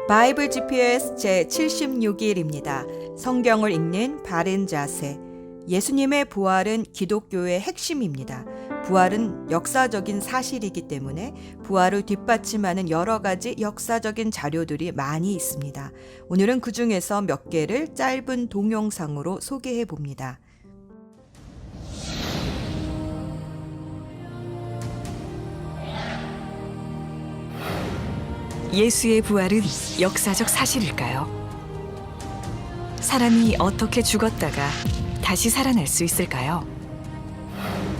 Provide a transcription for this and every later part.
바이블 GPS 제76일입니다. 성경을 읽는 바른 자세. 예수님의 부활은 기독교의 핵심입니다. 부활은 역사적인 사실이기 때문에 부활을 뒷받침하는 여러 가지 역사적인 자료들이 많이 있습니다. 오늘은 그 중에서 몇 개를 짧은 동영상으로 소개해 봅니다. 예수의 부활은 역사적 사실일까요? 사람이 어떻게 죽었다가 다시 살아날 수 있을까요?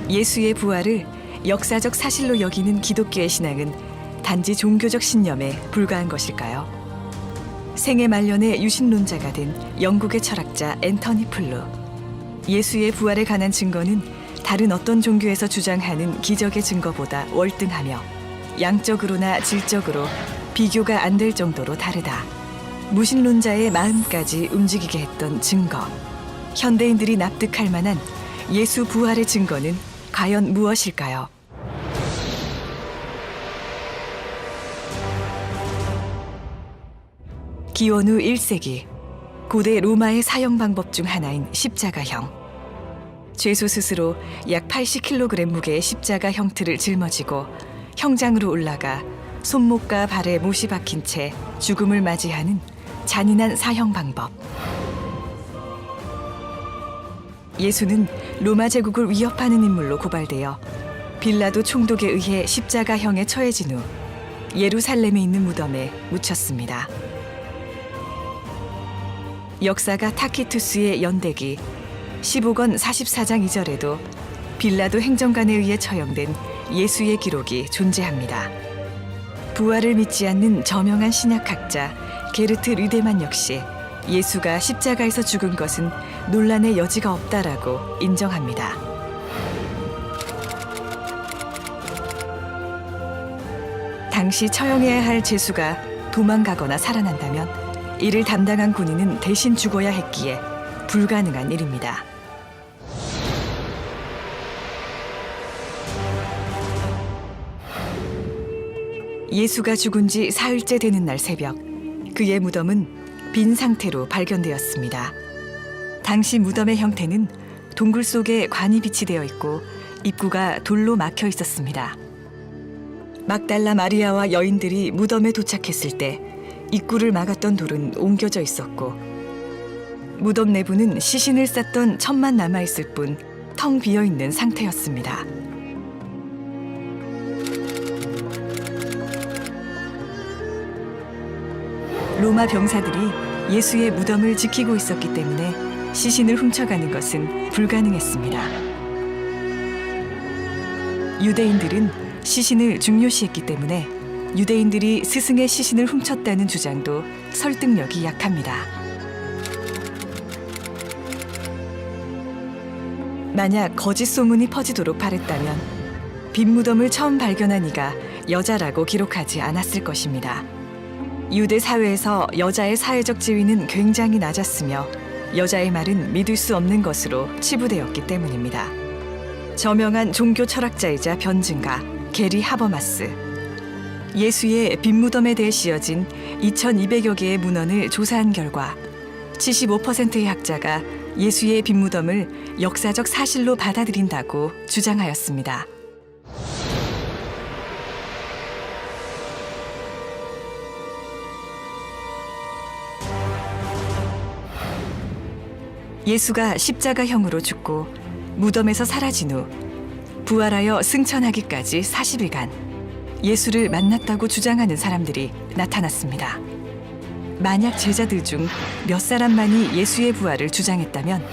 예수의 부활을 역사적 사실로 여기는 기독교의 신앙은 단지 종교적 신념에 불과한 것일까요? 생애 말년에 유신론자가 된 영국의 철학자 앤터니 플루. 예수의 부활에 관한 증거는 다른 어떤 종교에서 주장하는 기적의 증거보다 월등하며 양적으로나 질적으로 비교가 안 될 정도로 다르다. 무신론자의 마음까지 움직이게 했던 증거. 현대인들이 납득할 만한 예수 부활의 증거는 과연 무엇일까요? 기원 후 1세기, 고대 로마의 사형 방법 중 하나인 십자가형. 죄수 스스로 약 80kg 무게의 십자가 형틀을 짊어지고 형장으로 올라가 손목과 발에 못이 박힌 채 죽음을 맞이하는 잔인한 사형 방법. 예수는 로마 제국을 위협하는 인물로 고발되어 빌라도 총독에 의해 십자가형에 처해진 후 예루살렘에 있는 무덤에 묻혔습니다. 역사가 타키투스의 연대기 15권 44장 2절에도 빌라도 행정관에 의해 처형된 예수의 기록이 존재합니다. 부활을 믿지 않는 저명한 신약학자 게르트 르데만 역시 예수가 십자가에서 죽은 것은 논란의 여지가 없다라고 인정합니다. 당시 처형해야 할 죄수가 도망가거나 살아난다면 이를 담당한 군인은 대신 죽어야 했기에 불가능한 일입니다. 예수가 죽은 지 사흘째 되는 날 새벽, 그의 무덤은 빈 상태로 발견되었습니다. 당시 무덤의 형태는 동굴 속에 관이 비치되어 있고 입구가 돌로 막혀 있었습니다. 막달라 마리아와 여인들이 무덤에 도착했을 때 입구를 막았던 돌은 옮겨져 있었고 무덤 내부는 시신을 쌌던 천만 남아있을 뿐 텅 비어있는 상태였습니다. 로마 병사들이 예수의 무덤을 지키고 있었기 때문에 시신을 훔쳐가는 것은 불가능했습니다. 유대인들은 시신을 중요시했기 때문에 유대인들이 스승의 시신을 훔쳤다는 주장도 설득력이 약합니다. 만약 거짓 소문이 퍼지도록 바랬다면 빈 무덤을 처음 발견한 이가 여자라고 기록하지 않았을 것입니다. 유대 사회에서 여자의 사회적 지위는 굉장히 낮았으며 여자의 말은 믿을 수 없는 것으로 치부되었기 때문입니다. 저명한 종교 철학자이자 변증가 게리 하버마스. 예수의 빈 무덤에 대해 씌어진 2200여 개의 문헌을 조사한 결과 75%의 학자가 예수의 빈 무덤을 역사적 사실로 받아들인다고 주장하였습니다. 예수가 십자가형으로 죽고 무덤에서 사라진 후 부활하여 승천하기까지 40일간 예수를 만났다고 주장하는 사람들이 나타났습니다. 만약 제자들 중 몇 사람만이 예수의 부활을 주장했다면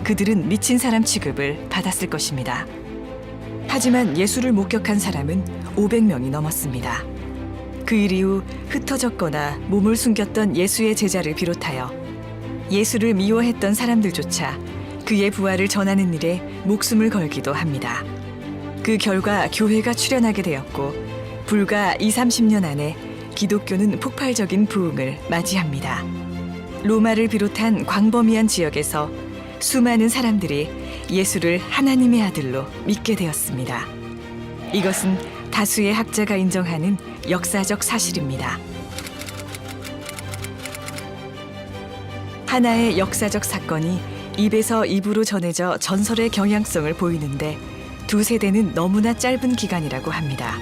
그들은 미친 사람 취급을 받았을 것입니다. 하지만 예수를 목격한 사람은 500명이 넘었습니다. 그 일 이후 흩어졌거나 몸을 숨겼던 예수의 제자를 비롯하여 예수를 미워했던 사람들조차 그의 부활을 전하는 일에 목숨을 걸기도 합니다. 그 결과 교회가 출현하게 되었고 불과 20-30년 안에 기독교는 폭발적인 부흥을 맞이합니다. 로마를 비롯한 광범위한 지역에서 수많은 사람들이 예수를 하나님의 아들로 믿게 되었습니다. 이것은 다수의 학자가 인정하는 역사적 사실입니다. 하나의 역사적 사건이 입에서 입으로 전해져 전설의 경향성을 보이는데 두 세대는 너무나 짧은 기간이라고 합니다.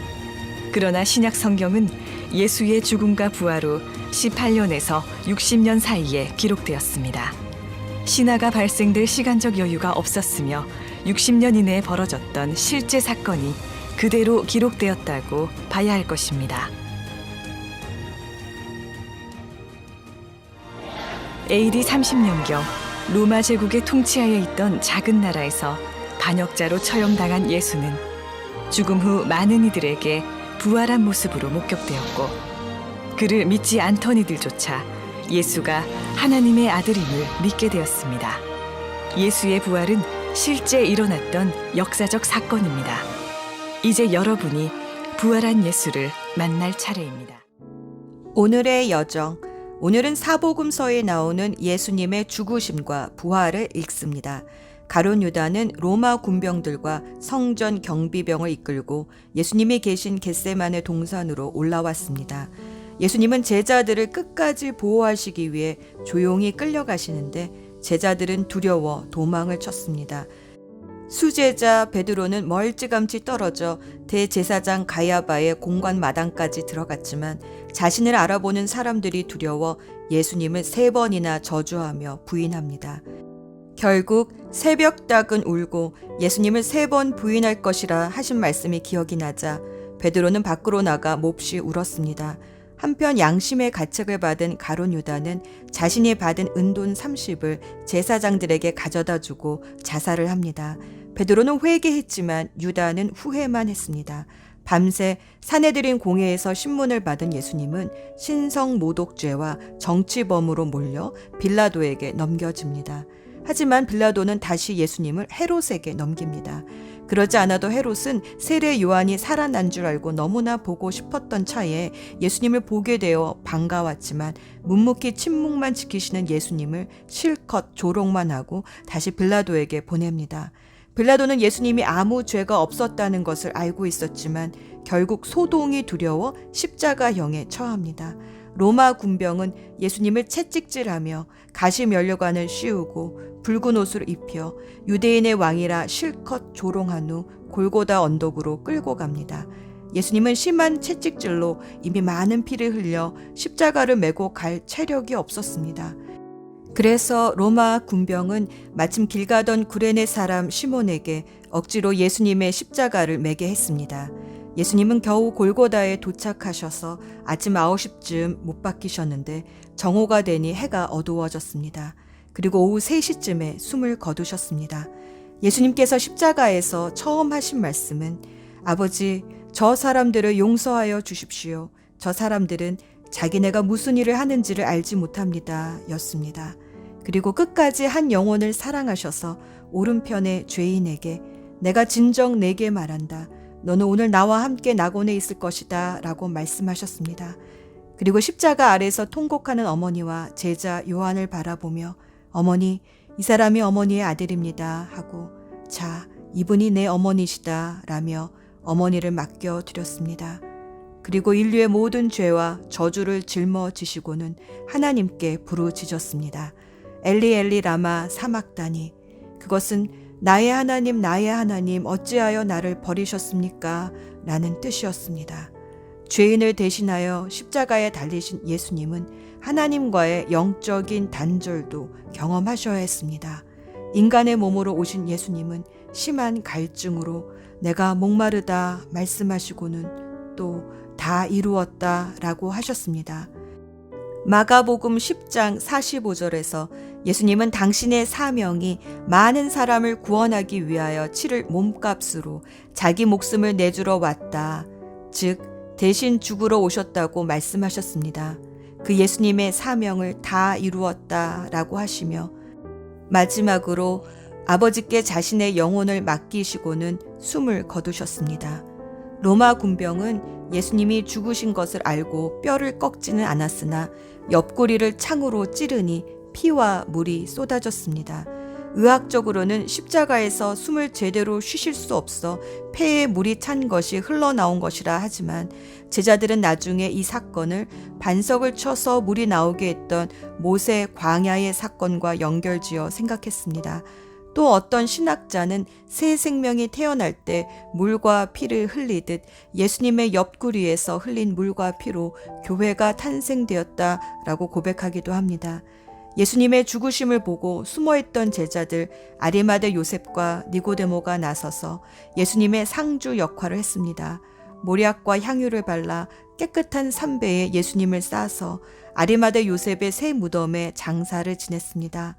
그러나 신약 성경은 예수의 죽음과 부활 후 18년에서 60년 사이에 기록되었습니다. 신화가 발생될 시간적 여유가 없었으며 60년 이내에 벌어졌던 실제 사건이 그대로 기록되었다고 봐야 할 것입니다. AD 30년경 로마 제국의 통치하에 있던 작은 나라에서 반역자로 처형당한 예수는 죽음 후 많은 이들에게 부활한 모습으로 목격되었고 그를 믿지 않던 이들조차 예수가 하나님의 아들임을 믿게 되었습니다. 예수의 부활은 실제 일어났던 역사적 사건입니다. 이제 여러분이 부활한 예수를 만날 차례입니다. 오늘의 여정. 오늘은 사복음서에 나오는 예수님의 죽으심과 부활을 읽습니다. 가룟 유다는 로마 군병들과 성전 경비병을 이끌고 예수님이 계신 겟세마네 동산으로 올라왔습니다. 예수님은 제자들을 끝까지 보호하시기 위해 조용히 끌려가시는데 제자들은 두려워 도망을 쳤습니다. 수제자 베드로는 멀찌감치 떨어져 대제사장 가야바의 공관 마당까지 들어갔지만 자신을 알아보는 사람들이 두려워 예수님을 3번이나 저주하며 부인합니다. 결국 새벽닭은 울고 예수님을 3번 부인할 것이라 하신 말씀이 기억이 나자 베드로는 밖으로 나가 몹시 울었습니다. 한편 양심의 가책을 받은 가룟 유다는 자신이 받은 은돈 30을 제사장들에게 가져다 주고 자살을 합니다. 베드로는 회개했지만 유다는 후회만 했습니다. 밤새 사내들인 공회에서 신문을 받은 예수님은 신성모독죄와 정치범으로 몰려 빌라도에게 넘겨집니다. 하지만 빌라도는 다시 예수님을 헤롯에게 넘깁니다. 그러지 않아도 헤롯은 세례 요한이 살아난 줄 알고 너무나 보고 싶었던 차에 예수님을 보게 되어 반가웠지만 묵묵히 침묵만 지키시는 예수님을 실컷 조롱만 하고 다시 빌라도에게 보냅니다. 빌라도는 예수님이 아무 죄가 없었다는 것을 알고 있었지만 결국 소동이 두려워 십자가형에 처합니다. 로마 군병은 예수님을 채찍질하며 가시면류관을 씌우고 붉은 옷을 입혀 유대인의 왕이라 실컷 조롱한 후 골고다 언덕으로 끌고 갑니다. 예수님은 심한 채찍질로 이미 많은 피를 흘려 십자가를 메고 갈 체력이 없었습니다. 그래서 로마 군병은 마침 길 가던 구레네 사람 시몬에게 억지로 예수님의 십자가를 매게 했습니다. 예수님은 겨우 골고다에 도착하셔서 아침 9시쯤 못 박히셨는데 정오가 되니 해가 어두워졌습니다. 그리고 오후 3시쯤에 숨을 거두셨습니다. 예수님께서 십자가에서 처음 하신 말씀은 아버지, 저 사람들을 용서하여 주십시오. 저 사람들은 자기네가 무슨 일을 하는지를 알지 못합니다. 였습니다. 그리고 끝까지 한 영혼을 사랑하셔서 오른편의 죄인에게 내가 진정 내게 말한다. 너는 오늘 나와 함께 낙원에 있을 것이다. 라고 말씀하셨습니다. 그리고 십자가 아래서 통곡하는 어머니와 제자 요한을 바라보며 어머니, 이 사람이 어머니의 아들입니다. 하고 자, 이분이 내 어머니시다. 라며 어머니를 맡겨드렸습니다. 그리고 인류의 모든 죄와 저주를 짊어지시고는 하나님께 부르짖었습니다. 엘리 엘리 라마 사막다니. 그것은 나의 하나님 어찌하여 나를 버리셨습니까? 라는 뜻이었습니다. 죄인을 대신하여 십자가에 달리신 예수님은 하나님과의 영적인 단절도 경험하셔야 했습니다. 인간의 몸으로 오신 예수님은 심한 갈증으로 내가 목마르다 말씀하시고는 또 다 이루었다 라고 하셨습니다. 마가복음 10장 45절에서 예수님은 당신의 사명이 많은 사람을 구원하기 위하여 치를 몸값으로 자기 목숨을 내주러 왔다. 즉 대신 죽으러 오셨다고 말씀하셨습니다. 그 예수님의 사명을 다 이루었다 라고 하시며 마지막으로 아버지께 자신의 영혼을 맡기시고는 숨을 거두셨습니다. 로마 군병은 예수님이 죽으신 것을 알고 뼈를 꺾지는 않았으나 옆구리를 창으로 찌르니 피와 물이 쏟아졌습니다. 의학적으로는 십자가에서 숨을 제대로 쉬실 수 없어 폐에 물이 찬 것이 흘러나온 것이라 하지만 제자들은 나중에 이 사건을 반석을 쳐서 물이 나오게 했던 모세 광야의 사건과 연결지어 생각했습니다. 또 어떤 신학자는 새 생명이 태어날 때 물과 피를 흘리듯 예수님의 옆구리에서 흘린 물과 피로 교회가 탄생되었다라고 고백하기도 합니다. 예수님의 죽으심을 보고 숨어있던 제자들 아리마대 요셉과 니고데모가 나서서 예수님의 상주 역할을 했습니다. 모략과 향유를 발라 깨끗한 삼배에 예수님을 싸서 아리마대 요셉의 새 무덤에 장사를 지냈습니다.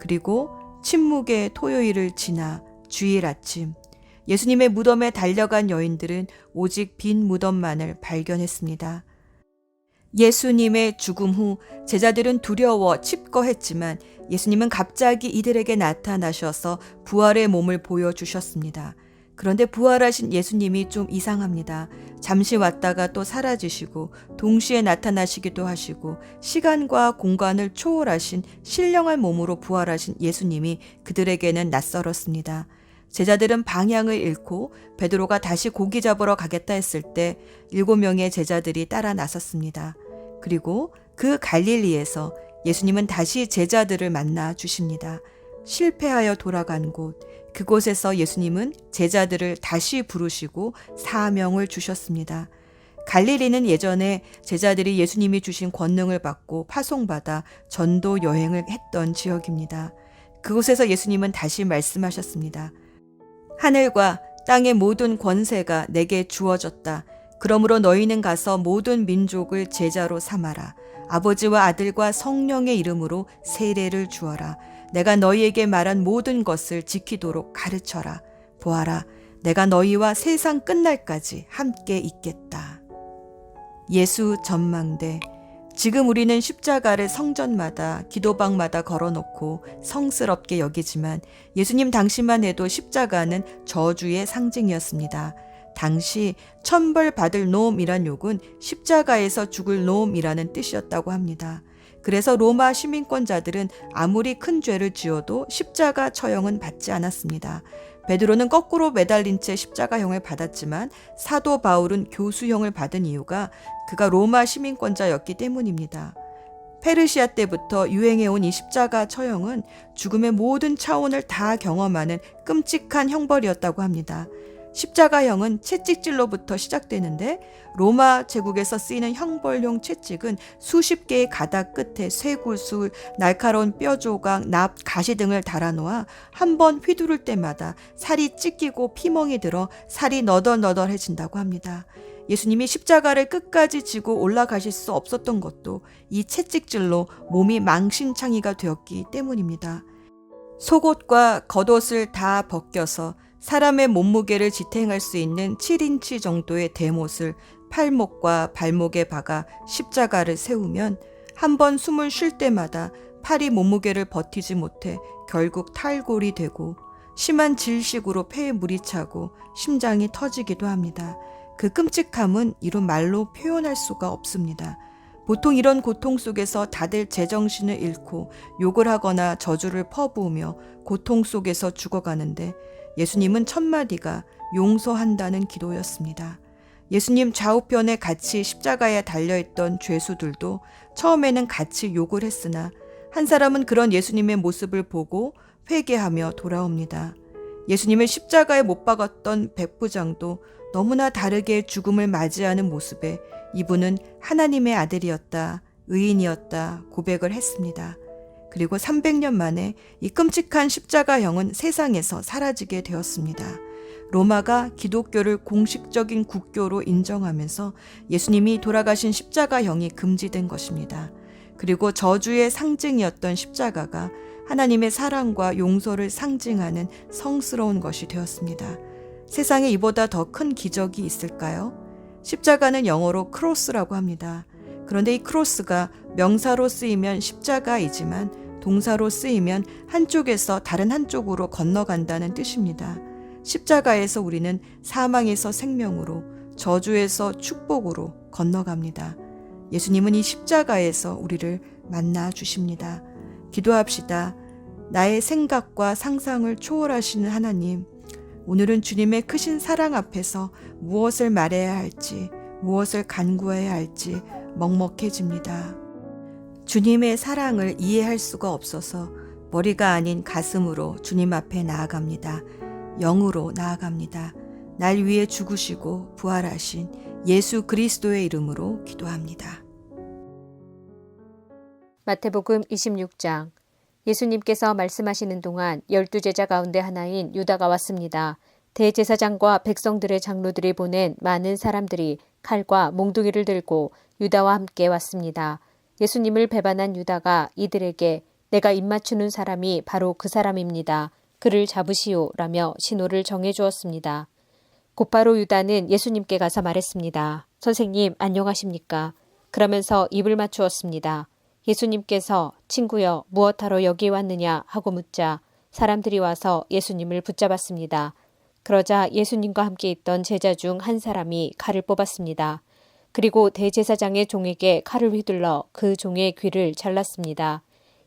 그리고 침묵의 토요일을 지나 주일 아침 예수님의 무덤에 달려간 여인들은 오직 빈 무덤만을 발견했습니다. 예수님의 죽음 후 제자들은 두려워 칩거했지만 예수님은 갑자기 이들에게 나타나셔서 부활의 몸을 보여주셨습니다. 그런데 부활하신 예수님이 좀 이상합니다. 잠시 왔다가 또 사라지시고 동시에 나타나시기도 하시고 시간과 공간을 초월하신 신령한 몸으로 부활하신 예수님이 그들에게는 낯설었습니다. 제자들은 방향을 잃고 베드로가 다시 고기 잡으러 가겠다 했을 때 7명의 제자들이 따라 나섰습니다. 그리고 그 갈릴리에서 예수님은 다시 제자들을 만나 주십니다. 실패하여 돌아간 곳, 그곳에서 예수님은 제자들을 다시 부르시고 사명을 주셨습니다. 갈릴리는 예전에 제자들이 예수님이 주신 권능을 받고 파송받아 전도 여행을 했던 지역입니다. 그곳에서 예수님은 다시 말씀하셨습니다. 하늘과 땅의 모든 권세가 내게 주어졌다. 그러므로 너희는 가서 모든 민족을 제자로 삼아라. 아버지와 아들과 성령의 이름으로 세례를 주어라. 내가 너희에게 말한 모든 것을 지키도록 가르쳐라. 보아라, 내가 너희와 세상 끝날까지 함께 있겠다. 예수 전망대. 지금 우리는 십자가를 성전마다 기도방마다 걸어놓고 성스럽게 여기지만 예수님 당시만 해도 십자가는 저주의 상징이었습니다. 당시 천벌받을 놈이란 욕은 십자가에서 죽을 놈이라는 뜻이었다고 합니다. 그래서 로마 시민권자들은 아무리 큰 죄를 지어도 십자가 처형은 받지 않았습니다. 베드로는 거꾸로 매달린 채 십자가형을 받았지만 사도 바울은 교수형을 받은 이유가 그가 로마 시민권자였기 때문입니다. 페르시아 때부터 유행해온 이 십자가 처형은 죽음의 모든 차원을 다 경험하는 끔찍한 형벌이었다고 합니다. 십자가형은 채찍질로부터 시작되는데 로마 제국에서 쓰이는 형벌용 채찍은 수십 개의 가닥 끝에 쇠구슬, 날카로운 뼈 조각, 납, 가시 등을 달아놓아 한 번 휘두를 때마다 살이 찢기고 피멍이 들어 살이 너덜너덜해진다고 합니다. 예수님이 십자가를 끝까지 지고 올라가실 수 없었던 것도 이 채찍질로 몸이 망신창이가 되었기 때문입니다. 속옷과 겉옷을 다 벗겨서 사람의 몸무게를 지탱할 수 있는 7인치 정도의 대못을 팔목과 발목에 박아 십자가를 세우면 한 번 숨을 쉴 때마다 팔이 몸무게를 버티지 못해 결국 탈골이 되고 심한 질식으로 폐에 물이 차고 심장이 터지기도 합니다. 그 끔찍함은 이루 말로 표현할 수가 없습니다. 보통 이런 고통 속에서 다들 제정신을 잃고 욕을 하거나 저주를 퍼부으며 고통 속에서 죽어가는데 예수님은 첫마디가 용서한다는 기도였습니다. 예수님 좌우편에 같이 십자가에 달려있던 죄수들도 처음에는 같이 욕을 했으나 한 사람은 그런 예수님의 모습을 보고 회개하며 돌아옵니다. 예수님을 십자가에 못 박았던 백부장도 너무나 다르게 죽음을 맞이하는 모습에 이분은 하나님의 아들이었다, 의인이었다 고백을 했습니다. 그리고 300년 만에 이 끔찍한 십자가형은 세상에서 사라지게 되었습니다. 로마가 기독교를 공식적인 국교로 인정하면서 예수님이 돌아가신 십자가형이 금지된 것입니다. 그리고 저주의 상징이었던 십자가가 하나님의 사랑과 용서를 상징하는 성스러운 것이 되었습니다. 세상에 이보다 더 큰 기적이 있을까요? 십자가는 영어로 크로스라고 합니다. 그런데 이 크로스가 명사로 쓰이면 십자가이지만 동사로 쓰이면 한쪽에서 다른 한쪽으로 건너간다는 뜻입니다. 십자가에서 우리는 사망에서 생명으로, 저주에서 축복으로 건너갑니다. 예수님은 이 십자가에서 우리를 만나 주십니다. 기도합시다. 나의 생각과 상상을 초월하시는 하나님, 오늘은 주님의 크신 사랑 앞에서 무엇을 말해야 할지, 무엇을 간구해야 할지 먹먹해집니다. 주님의 사랑을 이해할 수가 없어서 머리가 아닌 가슴으로 주님 앞에 나아갑니다. 영으로 나아갑니다. 날 위해 죽으시고 부활하신 예수 그리스도의 이름으로 기도합니다. 마태복음 26장. 예수님께서 말씀하시는 동안 12제자 가운데 하나인 유다가 왔습니다. 대제사장과 백성들의 장로들이 보낸 많은 사람들이 칼과 몽둥이를 들고 유다와 함께 왔습니다. 예수님을 배반한 유다가 이들에게 내가 입맞추는 사람이 바로 그 사람입니다. 그를 잡으시오 라며 신호를 정해 주었습니다. 곧바로 유다는 예수님께 가서 말했습니다. 선생님 안녕하십니까? 그러면서 입을 맞추었습니다. 예수님께서 친구여 무엇하러 여기 왔느냐 하고 묻자 사람들이 와서 예수님을 붙잡았습니다. 그러자 예수님과 함께 있던 제자 중 한 사람이 칼을 뽑았습니다. 그리고 대제사장의 종에게 칼을 휘둘러 그 종의 귀를 잘랐습니다.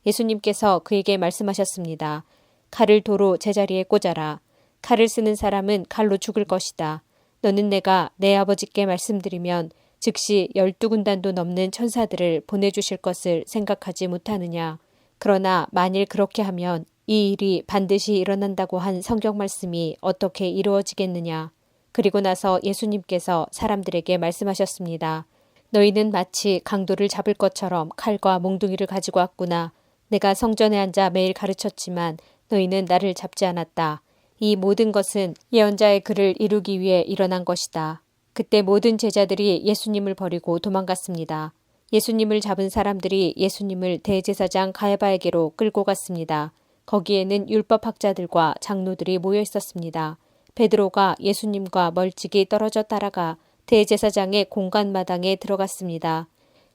예수님께서 그에게 말씀하셨습니다. 칼을 도로 제자리에 꽂아라. 칼을 쓰는 사람은 칼로 죽을 것이다. 너는 내가 내 아버지께 말씀드리면 즉시 12군단도 넘는 천사들을 보내주실 것을 생각하지 못하느냐. 그러나 만일 그렇게 하면 이 일이 반드시 일어난다고 한 성경 말씀이 어떻게 이루어지겠느냐. 그리고 나서 예수님께서 사람들에게 말씀하셨습니다. 너희는 마치 강도를 잡을 것처럼 칼과 몽둥이를 가지고 왔구나. 내가 성전에 앉아 매일 가르쳤지만 너희는 나를 잡지 않았다. 이 모든 것은 예언자의 글을 이루기 위해 일어난 것이다. 그때 모든 제자들이 예수님을 버리고 도망갔습니다. 예수님을 잡은 사람들이 예수님을 대제사장 가야바에게로 끌고 갔습니다. 거기에는 율법학자들과 장로들이 모여 있었습니다. 베드로가 예수님과 멀찍이 떨어져 따라가 대제사장의 공간마당에 들어갔습니다.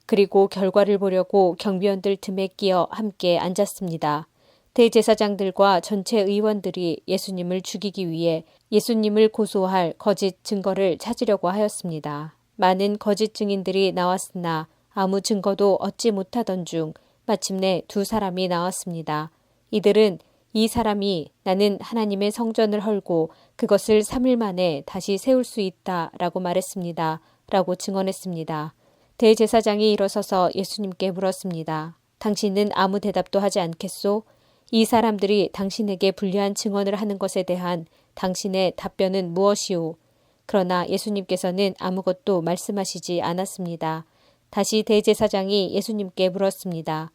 그리고 결과를 보려고 경비원들 틈에 끼어 함께 앉았습니다. 대제사장들과 전체 의원들이 예수님을 죽이기 위해 예수님을 고소할 거짓 증거를 찾으려고 하였습니다. 많은 거짓 증인들이 나왔으나 아무 증거도 얻지 못하던 중 마침내 두 사람이 나왔습니다. 이들은 이 사람이 나는 하나님의 성전을 헐고 그것을 3일 만에 다시 세울 수 있다 라고 말했습니다. 라고 증언했습니다. 대제사장이 일어서서 예수님께 물었습니다. 당신은 아무 대답도 하지 않겠소? 이 사람들이 당신에게 불리한 증언을 하는 것에 대한 당신의 답변은 무엇이오? 그러나 예수님께서는 아무것도 말씀하시지 않았습니다. 다시 대제사장이 예수님께 물었습니다.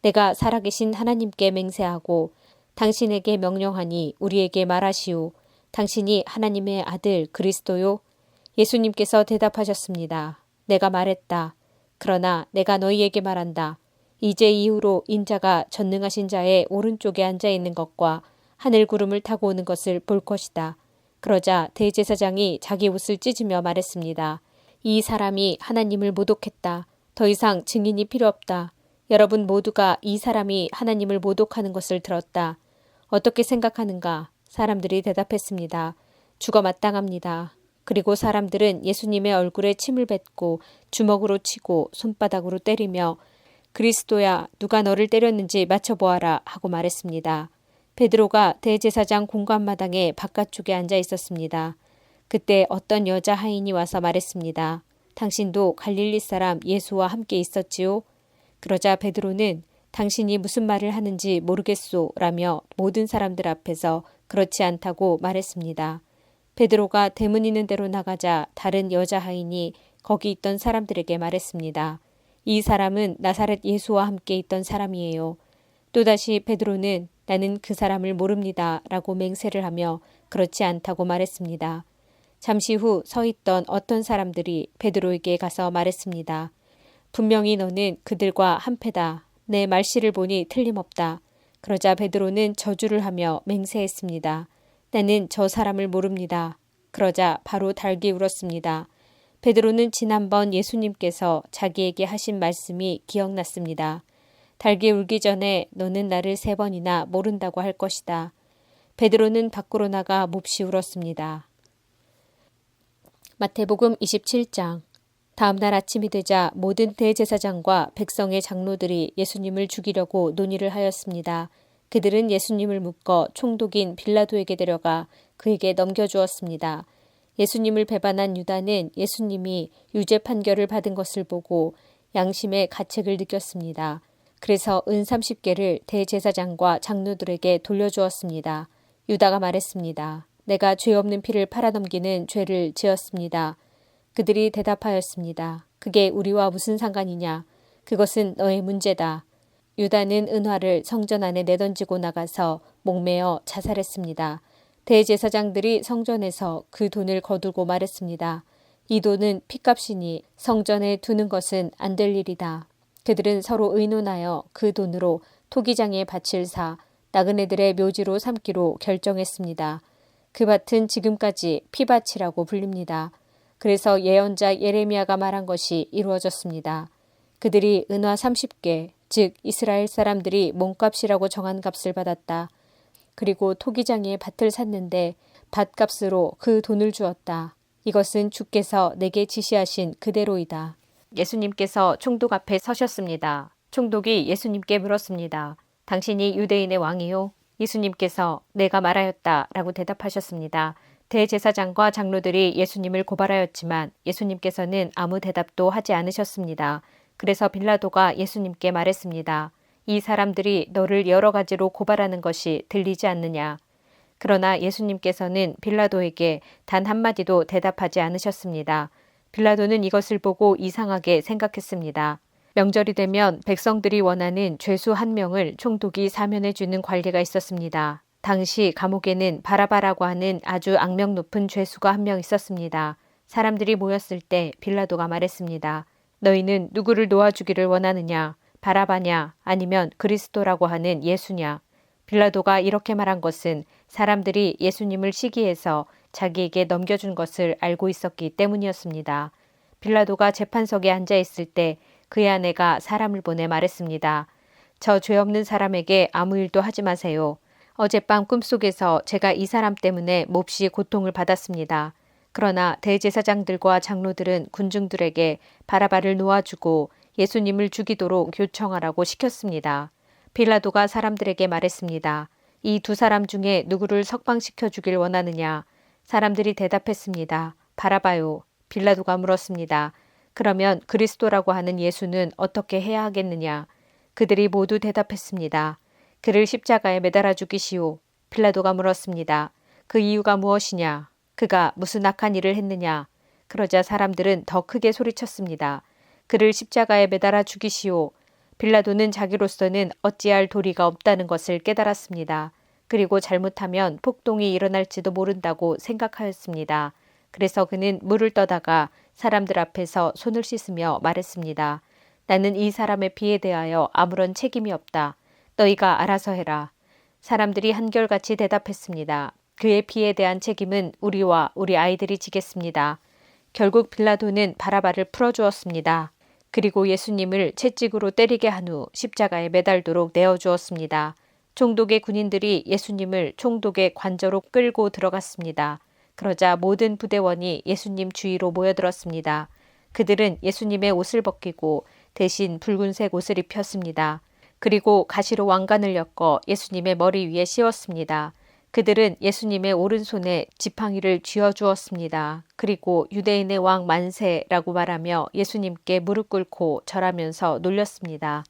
내가 살아계신 하나님께 맹세하고 당신에게 명령하니 우리에게 말하시오. 당신이 하나님의 아들 그리스도요? 예수님께서 대답하셨습니다. 내가 말했다. 그러나 내가 너희에게 말한다. 이제 이후로 인자가 전능하신 자의 오른쪽에 앉아 있는 것과 하늘 구름을 타고 오는 것을 볼 것이다. 그러자 대제사장이 자기 옷을 찢으며 말했습니다. 이 사람이 하나님을 모독했다. 더 이상 증인이 필요 없다. 여러분 모두가 이 사람이 하나님을 모독하는 것을 들었다. 어떻게 생각하는가? 사람들이 대답했습니다. 죽어 마땅합니다. 그리고 사람들은 예수님의 얼굴에 침을 뱉고 주먹으로 치고 손바닥으로 때리며 그리스도야 누가 너를 때렸는지 맞춰보아라 하고 말했습니다. 베드로가 대제사장 공관마당의 바깥쪽에 앉아 있었습니다. 그때 어떤 여자 하인이 와서 말했습니다. 당신도 갈릴리 사람 예수와 함께 있었지요? 그러자 베드로는 당신이 무슨 말을 하는지 모르겠소 라며 모든 사람들 앞에서 그렇지 않다고 말했습니다. 베드로가 대문 있는 데로 나가자 다른 여자 하인이 거기 있던 사람들에게 말했습니다. 이 사람은 나사렛 예수와 함께 있던 사람이에요. 또다시 베드로는 나는 그 사람을 모릅니다 라고 맹세를 하며 그렇지 않다고 말했습니다. 잠시 후 서 있던 어떤 사람들이 베드로에게 가서 말했습니다. 분명히 너는 그들과 한패다. 내 말씨를 보니 틀림없다. 그러자 베드로는 저주를 하며 맹세했습니다. 나는 저 사람을 모릅니다. 그러자 바로 달기 울었습니다. 베드로는 지난번 예수님께서 자기에게 하신 말씀이 기억났습니다. 달기 울기 전에 너는 나를 3번이나 모른다고 할 것이다. 베드로는 밖으로 나가 몹시 울었습니다. 마태복음 27장. 다음 날 아침이 되자 모든 대제사장과 백성의 장로들이 예수님을 죽이려고 논의를 하였습니다. 그들은 예수님을 묶어 총독인 빌라도에게 데려가 그에게 넘겨주었습니다. 예수님을 배반한 유다는 예수님이 유죄 판결을 받은 것을 보고 양심의 가책을 느꼈습니다. 그래서 은 30개를 대제사장과 장로들에게 돌려주었습니다. 유다가 말했습니다. 내가 죄 없는 피를 팔아넘기는 죄를 지었습니다. 그들이 대답하였습니다. 그게 우리와 무슨 상관이냐? 그것은 너의 문제다. 유다는 은화를 성전 안에 내던지고 나가서 목매어 자살했습니다. 대제사장들이 성전에서 그 돈을 거두고 말했습니다. 이 돈은 핏값이니 성전에 두는 것은 안 될 일이다. 그들은 서로 의논하여 그 돈으로 토기장의 밭을 사 나그네들의 묘지로 삼기로 결정했습니다. 그 밭은 지금까지 피밭이라고 불립니다. 그래서 예언자 예레미야가 말한 것이 이루어졌습니다. 그들이 은화 30개, 즉 이스라엘 사람들이 몸값이라고 정한 값을 받았다. 그리고 토기장의 밭을 샀는데 밭값으로 그 돈을 주었다. 이것은 주께서 내게 지시하신 그대로이다. 예수님께서 총독 앞에 서셨습니다. 총독이 예수님께 물었습니다. 당신이 유대인의 왕이요? 예수님께서 내가 말하였다 라고 대답하셨습니다. 대제사장과 장로들이 예수님을 고발하였지만 예수님께서는 아무 대답도 하지 않으셨습니다. 그래서 빌라도가 예수님께 말했습니다. 이 사람들이 너를 여러 가지로 고발하는 것이 들리지 않느냐. 그러나 예수님께서는 빌라도에게 단 한마디도 대답하지 않으셨습니다. 빌라도는 이것을 보고 이상하게 생각했습니다. 명절이 되면 백성들이 원하는 죄수 한 명을 총독이 사면해 주는 관리가 있었습니다. 당시 감옥에는 바라바라고 하는 아주 악명 높은 죄수가 한 명 있었습니다. 사람들이 모였을 때 빌라도가 말했습니다. 너희는 누구를 놓아주기를 원하느냐? 바라바냐? 아니면 그리스도라고 하는 예수냐? 빌라도가 이렇게 말한 것은 사람들이 예수님을 시기해서 자기에게 넘겨준 것을 알고 있었기 때문이었습니다. 빌라도가 재판석에 앉아 있을 때 그의 아내가 사람을 보내 말했습니다. 저 죄 없는 사람에게 아무 일도 하지 마세요. 어젯밤 꿈속에서 제가 이 사람 때문에 몹시 고통을 받았습니다. 그러나 대제사장들과 장로들은 군중들에게 바라바를 놓아주고 예수님을 죽이도록 요청하라고 시켰습니다. 빌라도가 사람들에게 말했습니다. 이 두 사람 중에 누구를 석방시켜 주길 원하느냐? 사람들이 대답했습니다. 바라바요. 빌라도가 물었습니다. 그러면 그리스도라고 하는 예수는 어떻게 해야 하겠느냐? 그들이 모두 대답했습니다. 그를 십자가에 매달아 죽이시오. 빌라도가 물었습니다. 그 이유가 무엇이냐? 그가 무슨 악한 일을 했느냐? 그러자 사람들은 더 크게 소리쳤습니다. 그를 십자가에 매달아 죽이시오. 빌라도는 자기로서는 어찌할 도리가 없다는 것을 깨달았습니다. 그리고 잘못하면 폭동이 일어날지도 모른다고 생각하였습니다. 그래서 그는 물을 떠다가 사람들 앞에서 손을 씻으며 말했습니다. 나는 이 사람의 피에 대하여 아무런 책임이 없다. 너희가 알아서 해라. 사람들이 한결같이 대답했습니다. 그의 피에 대한 책임은 우리와 우리 아이들이 지겠습니다. 결국 빌라도는 바라바를 풀어주었습니다. 그리고 예수님을 채찍으로 때리게 한 후 십자가에 매달도록 내어주었습니다. 총독의 군인들이 예수님을 총독의 관저로 끌고 들어갔습니다. 그러자 모든 부대원이 예수님 주위로 모여들었습니다. 그들은 예수님의 옷을 벗기고 대신 붉은색 옷을 입혔습니다. 그리고 가시로 왕관을 엮어 예수님의 머리 위에 씌웠습니다. 그들은 예수님의 오른손에 지팡이를 쥐어주었습니다. 그리고 유대인의 왕 만세라고 말하며 예수님께 무릎 꿇고 절하면서 놀렸습니다.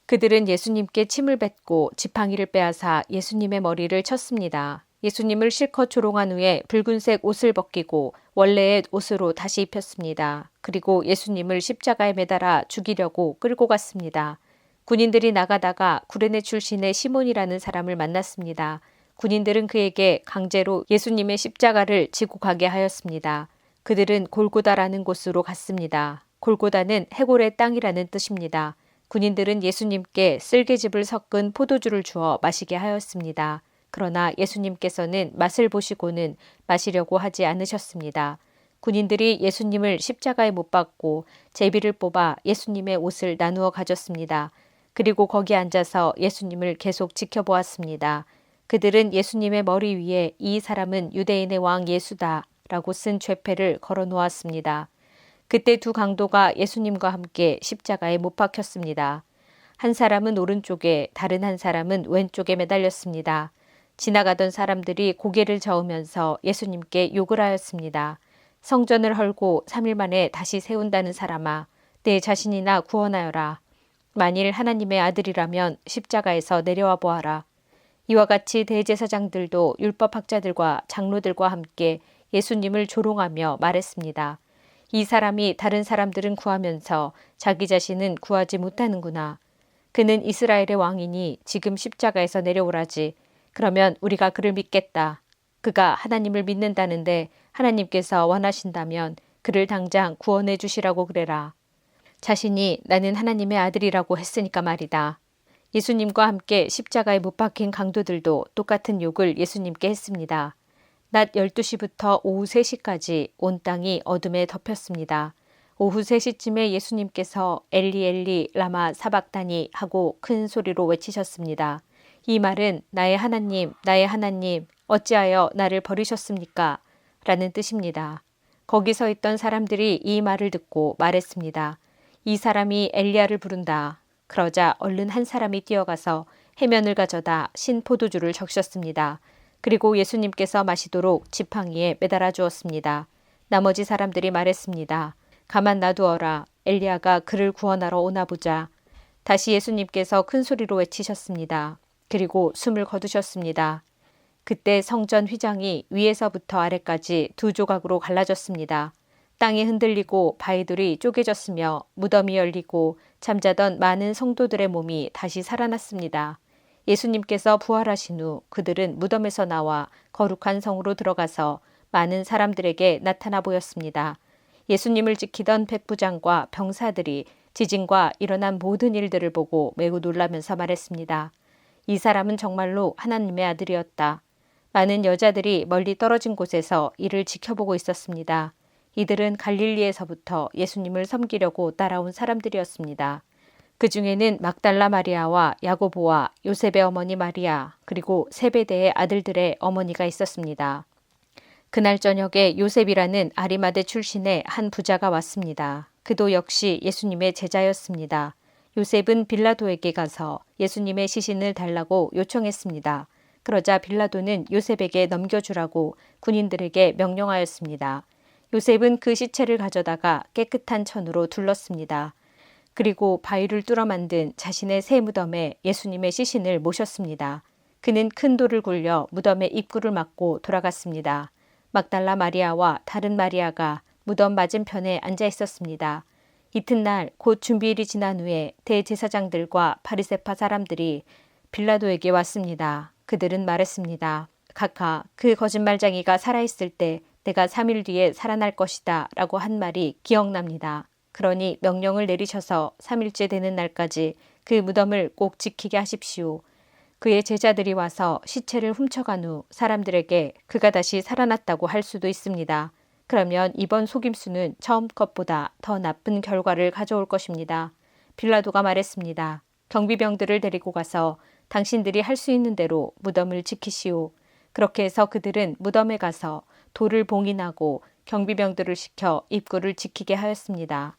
그들은 예수님께 침을 뱉고 지팡이를 빼앗아 예수님의 머리를 쳤습니다. 예수님을 실컷 조롱한 후에 붉은색 옷을 벗기고 원래의 옷으로 다시 입혔습니다. 그리고 예수님을 십자가에 매달아 죽이려고 끌고 갔습니다. 군인들이 나가다가 구레네 출신의 시몬이라는 사람을 만났습니다. 군인들은 그에게 강제로 예수님의 십자가를 지고 가게 하였습니다. 그들은 골고다라는 곳으로 갔습니다. 골고다는 해골의 땅이라는 뜻입니다. 군인들은 예수님께 쓸개즙을 섞은 포도주를 주어 마시게 하였습니다. 그러나 예수님께서는 맛을 보시고는 마시려고 하지 않으셨습니다. 군인들이 예수님을 십자가에 못 박고 제비를 뽑아 예수님의 옷을 나누어 가졌습니다. 그리고 거기 앉아서 예수님을 계속 지켜보았습니다. 그들은 예수님의 머리 위에 이 사람은 유대인의 왕 예수다 라고 쓴 죄패를 걸어 놓았습니다. 그때 두 강도가 예수님과 함께 십자가에 못 박혔습니다. 한 사람은 오른쪽에 다른 한 사람은 왼쪽에 매달렸습니다. 지나가던 사람들이 고개를 저으면서 예수님께 욕을 하였습니다. 성전을 헐고 3일 만에 다시 세운다는 사람아, 내 자신이나 구원하여라. 만일 하나님의 아들이라면 십자가에서 내려와 보아라. 이와 같이 대제사장들도 율법학자들과 장로들과 함께 예수님을 조롱하며 말했습니다. 이 사람이 다른 사람들은 구하면서 자기 자신은 구하지 못하는구나. 그는 이스라엘의 왕이니 지금 십자가에서 내려오라지. 그러면 우리가 그를 믿겠다. 그가 하나님을 믿는다는데 하나님께서 원하신다면 그를 당장 구원해 주시라고 그래라. 자신이 나는 하나님의 아들이라고 했으니까 말이다. 예수님과 함께 십자가에 못 박힌 강도들도 똑같은 욕을 예수님께 했습니다. 낮 12시부터 오후 3시까지 온 땅이 어둠에 덮였습니다. 오후 3시쯤에 예수님께서 엘리 엘리 라마 사박다니 하고 큰 소리로 외치셨습니다. 이 말은 나의 하나님 어찌하여 나를 버리셨습니까? 라는 뜻입니다. 거기 서 있던 사람들이 이 말을 듣고 말했습니다. 이 사람이 엘리야를 부른다. 그러자 얼른 한 사람이 뛰어가서 해면을 가져다 신 포도주를 적셨습니다. 그리고 예수님께서 마시도록 지팡이에 매달아 주었습니다. 나머지 사람들이 말했습니다. 가만 놔두어라. 엘리야가 그를 구원하러 오나 보자. 다시 예수님께서 큰 소리로 외치셨습니다. 그리고 숨을 거두셨습니다. 그때 성전 휘장이 위에서부터 아래까지 2조각으로 갈라졌습니다. 땅이 흔들리고 바위들이 쪼개졌으며 무덤이 열리고 잠자던 많은 성도들의 몸이 다시 살아났습니다. 예수님께서 부활하신 후 그들은 무덤에서 나와 거룩한 성으로 들어가서 많은 사람들에게 나타나 보였습니다. 예수님을 지키던 백부장과 병사들이 지진과 일어난 모든 일들을 보고 매우 놀라면서 말했습니다. 이 사람은 정말로 하나님의 아들이었다. 많은 여자들이 멀리 떨어진 곳에서 이를 지켜보고 있었습니다. 이들은 갈릴리에서부터 예수님을 섬기려고 따라온 사람들이었습니다. 그 중에는 막달라 마리아와 야고보와 요셉의 어머니 마리아, 그리고 세베대의 아들들의 어머니가 있었습니다. 그날 저녁에 요셉이라는 아리마대 출신의 한 부자가 왔습니다. 그도 역시 예수님의 제자였습니다. 요셉은 빌라도에게 가서 예수님의 시신을 달라고 요청했습니다. 그러자 빌라도는 요셉에게 넘겨주라고 군인들에게 명령하였습니다. 요셉은 그 시체를 가져다가 깨끗한 천으로 둘렀습니다. 그리고 바위를 뚫어 만든 자신의 새 무덤에 예수님의 시신을 모셨습니다. 그는 큰 돌을 굴려 무덤의 입구를 막고 돌아갔습니다. 막달라 마리아와 다른 마리아가 무덤 맞은편에 앉아 있었습니다. 이튿날 곧 준비일이 지난 후에 대제사장들과 바리새파 사람들이 빌라도에게 왔습니다. 그들은 말했습니다. 각하, 그 거짓말쟁이가 살아있을 때 내가 3일 뒤에 살아날 것이다 라고 한 말이 기억납니다. 그러니 명령을 내리셔서 3일째 되는 날까지 그 무덤을 꼭 지키게 하십시오. 그의 제자들이 와서 시체를 훔쳐간 후 사람들에게 그가 다시 살아났다고 할 수도 있습니다. 그러면 이번 속임수는 처음 것보다 더 나쁜 결과를 가져올 것입니다. 빌라도가 말했습니다. 경비병들을 데리고 가서 당신들이 할 수 있는 대로 무덤을 지키시오. 그렇게 해서 그들은 무덤에 가서 돌을 봉인하고 경비병들을 시켜 입구를 지키게 하였습니다.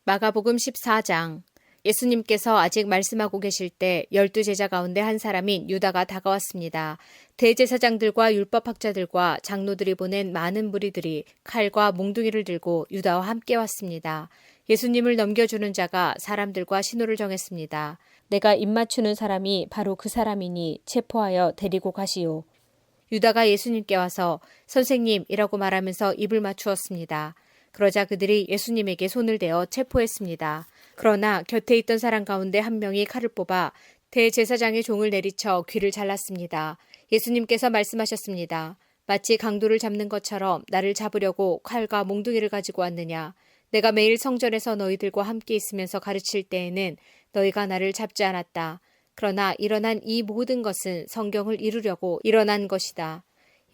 마가복음 14장. 예수님께서 아직 말씀하고 계실 때 12제자 가운데 한 사람인 유다가 다가왔습니다. 대제사장들과 율법학자들과 장로들이 보낸 많은 무리들이 칼과 몽둥이를 들고 유다와 함께 왔습니다. 예수님을 넘겨주는 자가 사람들과 신호를 정했습니다. 내가 입맞추는 사람이 바로 그 사람이니 체포하여 데리고 가시오. 유다가 예수님께 와서 선생님이라고 말하면서 입을 맞추었습니다. 그러자 그들이 예수님에게 손을 대어 체포했습니다. 그러나 곁에 있던 사람 가운데 한 명이 칼을 뽑아 대제사장의 종을 내리쳐 귀를 잘랐습니다. 예수님께서 말씀하셨습니다. 마치 강도를 잡는 것처럼 나를 잡으려고 칼과 몽둥이를 가지고 왔느냐. 내가 매일 성전에서 너희들과 함께 있으면서 가르칠 때에는 너희가 나를 잡지 않았다. 그러나 일어난 이 모든 것은 성경을 이루려고 일어난 것이다.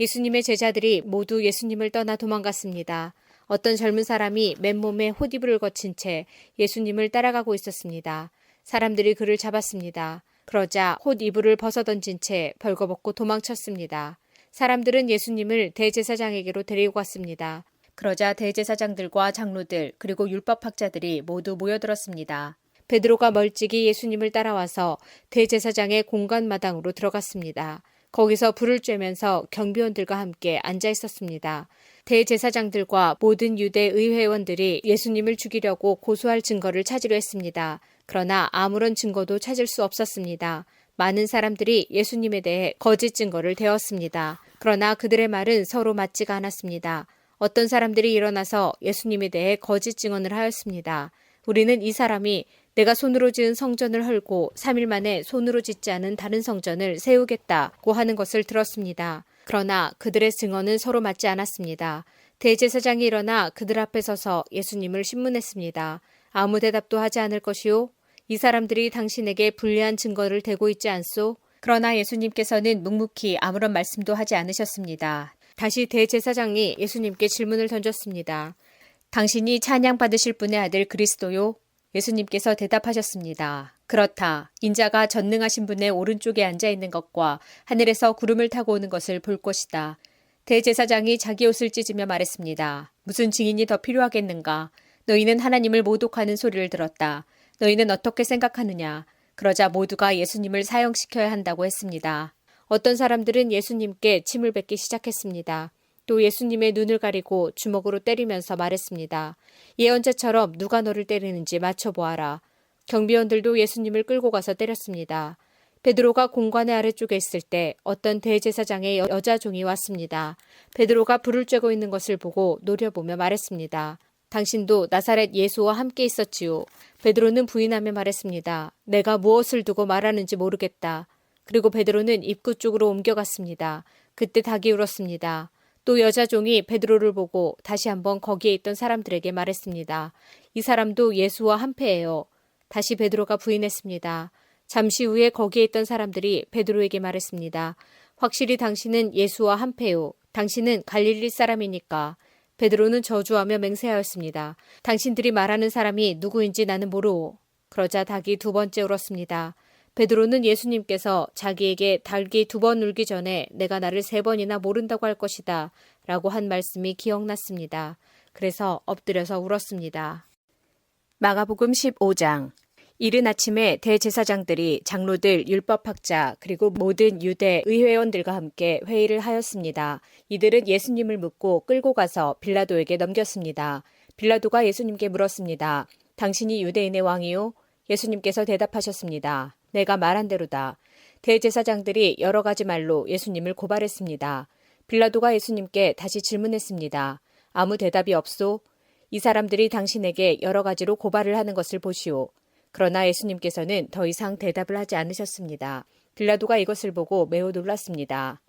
예수님의 제자들이 모두 예수님을 떠나 도망갔습니다. 어떤 젊은 사람이 맨몸에 호디브를 거친 채 예수님을 따라가고 있었습니다. 사람들이 그를 잡았습니다. 그러자 호디브를 벗어던진 채 벌거벗고 도망쳤습니다. 사람들은 예수님을 대제사장에게로 데리고 갔습니다. 그러자 대제사장들과 장로들 그리고 율법학자들이 모두 모여들었습니다. 베드로가 멀찍이 예수님을 따라와서 대제사장의 공간 마당으로 들어갔습니다. 거기서 불을 쬐면서 경비원들과 함께 앉아 있었습니다. 대제사장들과 모든 유대 의회원들이 예수님을 죽이려고 고소할 증거를 찾으려 했습니다. 그러나 아무런 증거도 찾을 수 없었습니다. 많은 사람들이 예수님에 대해 거짓 증거를 대었습니다. 그러나 그들의 말은 서로 맞지가 않았습니다. 어떤 사람들이 일어나서 예수님에 대해 거짓 증언을 하였습니다. 우리는 이 사람이 내가 손으로 지은 성전을 헐고 3일 만에 손으로 짓지 않은 다른 성전을 세우겠다고 하는 것을 들었습니다. 그러나 그들의 증언은 서로 맞지 않았습니다. 대제사장이 일어나 그들 앞에 서서 예수님을 신문했습니다. 아무 대답도 하지 않을 것이요? 이 사람들이 당신에게 불리한 증거를 대고 있지 않소? 그러나 예수님께서는 묵묵히 아무런 말씀도 하지 않으셨습니다. 다시 대제사장이 예수님께 질문을 던졌습니다. 당신이 찬양받으실 분의 아들 그리스도요? 예수님께서 대답하셨습니다. 그렇다. 인자가 전능하신 분의 오른쪽에 앉아 있는 것과 하늘에서 구름을 타고 오는 것을 볼 것이다. 대제사장이 자기 옷을 찢으며 말했습니다. 무슨 증인이 더 필요하겠는가? 너희는 하나님을 모독하는 소리를 들었다. 너희는 어떻게 생각하느냐? 그러자 모두가 예수님을 사형시켜야 한다고 했습니다. 어떤 사람들은 예수님께 침을 뱉기 시작했습니다. 또 예수님의 눈을 가리고 주먹으로 때리면서 말했습니다. 예언자처럼 누가 너를 때리는지 맞춰보아라. 경비원들도 예수님을 끌고 가서 때렸습니다. 베드로가 공관의 아래쪽에 있을 때 어떤 대제사장의 여자 종이 왔습니다. 베드로가 불을 쬐고 있는 것을 보고 노려보며 말했습니다. 당신도 나사렛 예수와 함께 있었지요. 베드로는 부인하며 말했습니다. 내가 무엇을 두고 말하는지 모르겠다. 그리고 베드로는 입구 쪽으로 옮겨갔습니다. 그때 닭이 울었습니다. 또 여자 종이 베드로를 보고 다시 한번 거기에 있던 사람들에게 말했습니다. 이 사람도 예수와 한패예요. 다시 베드로가 부인했습니다. 잠시 후에 거기에 있던 사람들이 베드로에게 말했습니다. 확실히 당신은 예수와 한패요. 당신은 갈릴리 사람이니까. 베드로는 저주하며 맹세하였습니다. 당신들이 말하는 사람이 누구인지 나는 모르오. 그러자 닭이 두 번째 울었습니다. 베드로는 예수님께서 자기에게 닭이 두 번 울기 전에 내가 나를 3번이나 모른다고 할 것이다 라고 한 말씀이 기억났습니다. 그래서 엎드려서 울었습니다. 마가복음 15장. 이른 아침에 대제사장들이 장로들, 율법학자 그리고 모든 유대 의회원들과 함께 회의를 하였습니다. 이들은 예수님을 묻고 끌고 가서 빌라도에게 넘겼습니다. 빌라도가 예수님께 물었습니다. 당신이 유대인의 왕이요? 예수님께서 대답하셨습니다. 내가 말한 대로다. 대제사장들이 여러 가지 말로 예수님을 고발했습니다. 빌라도가 예수님께 다시 질문했습니다. 아무 대답이 없소? 이 사람들이 당신에게 여러 가지로 고발을 하는 것을 보시오. 그러나 예수님께서는 더 이상 대답을 하지 않으셨습니다. 빌라도가 이것을 보고 매우 놀랐습니다.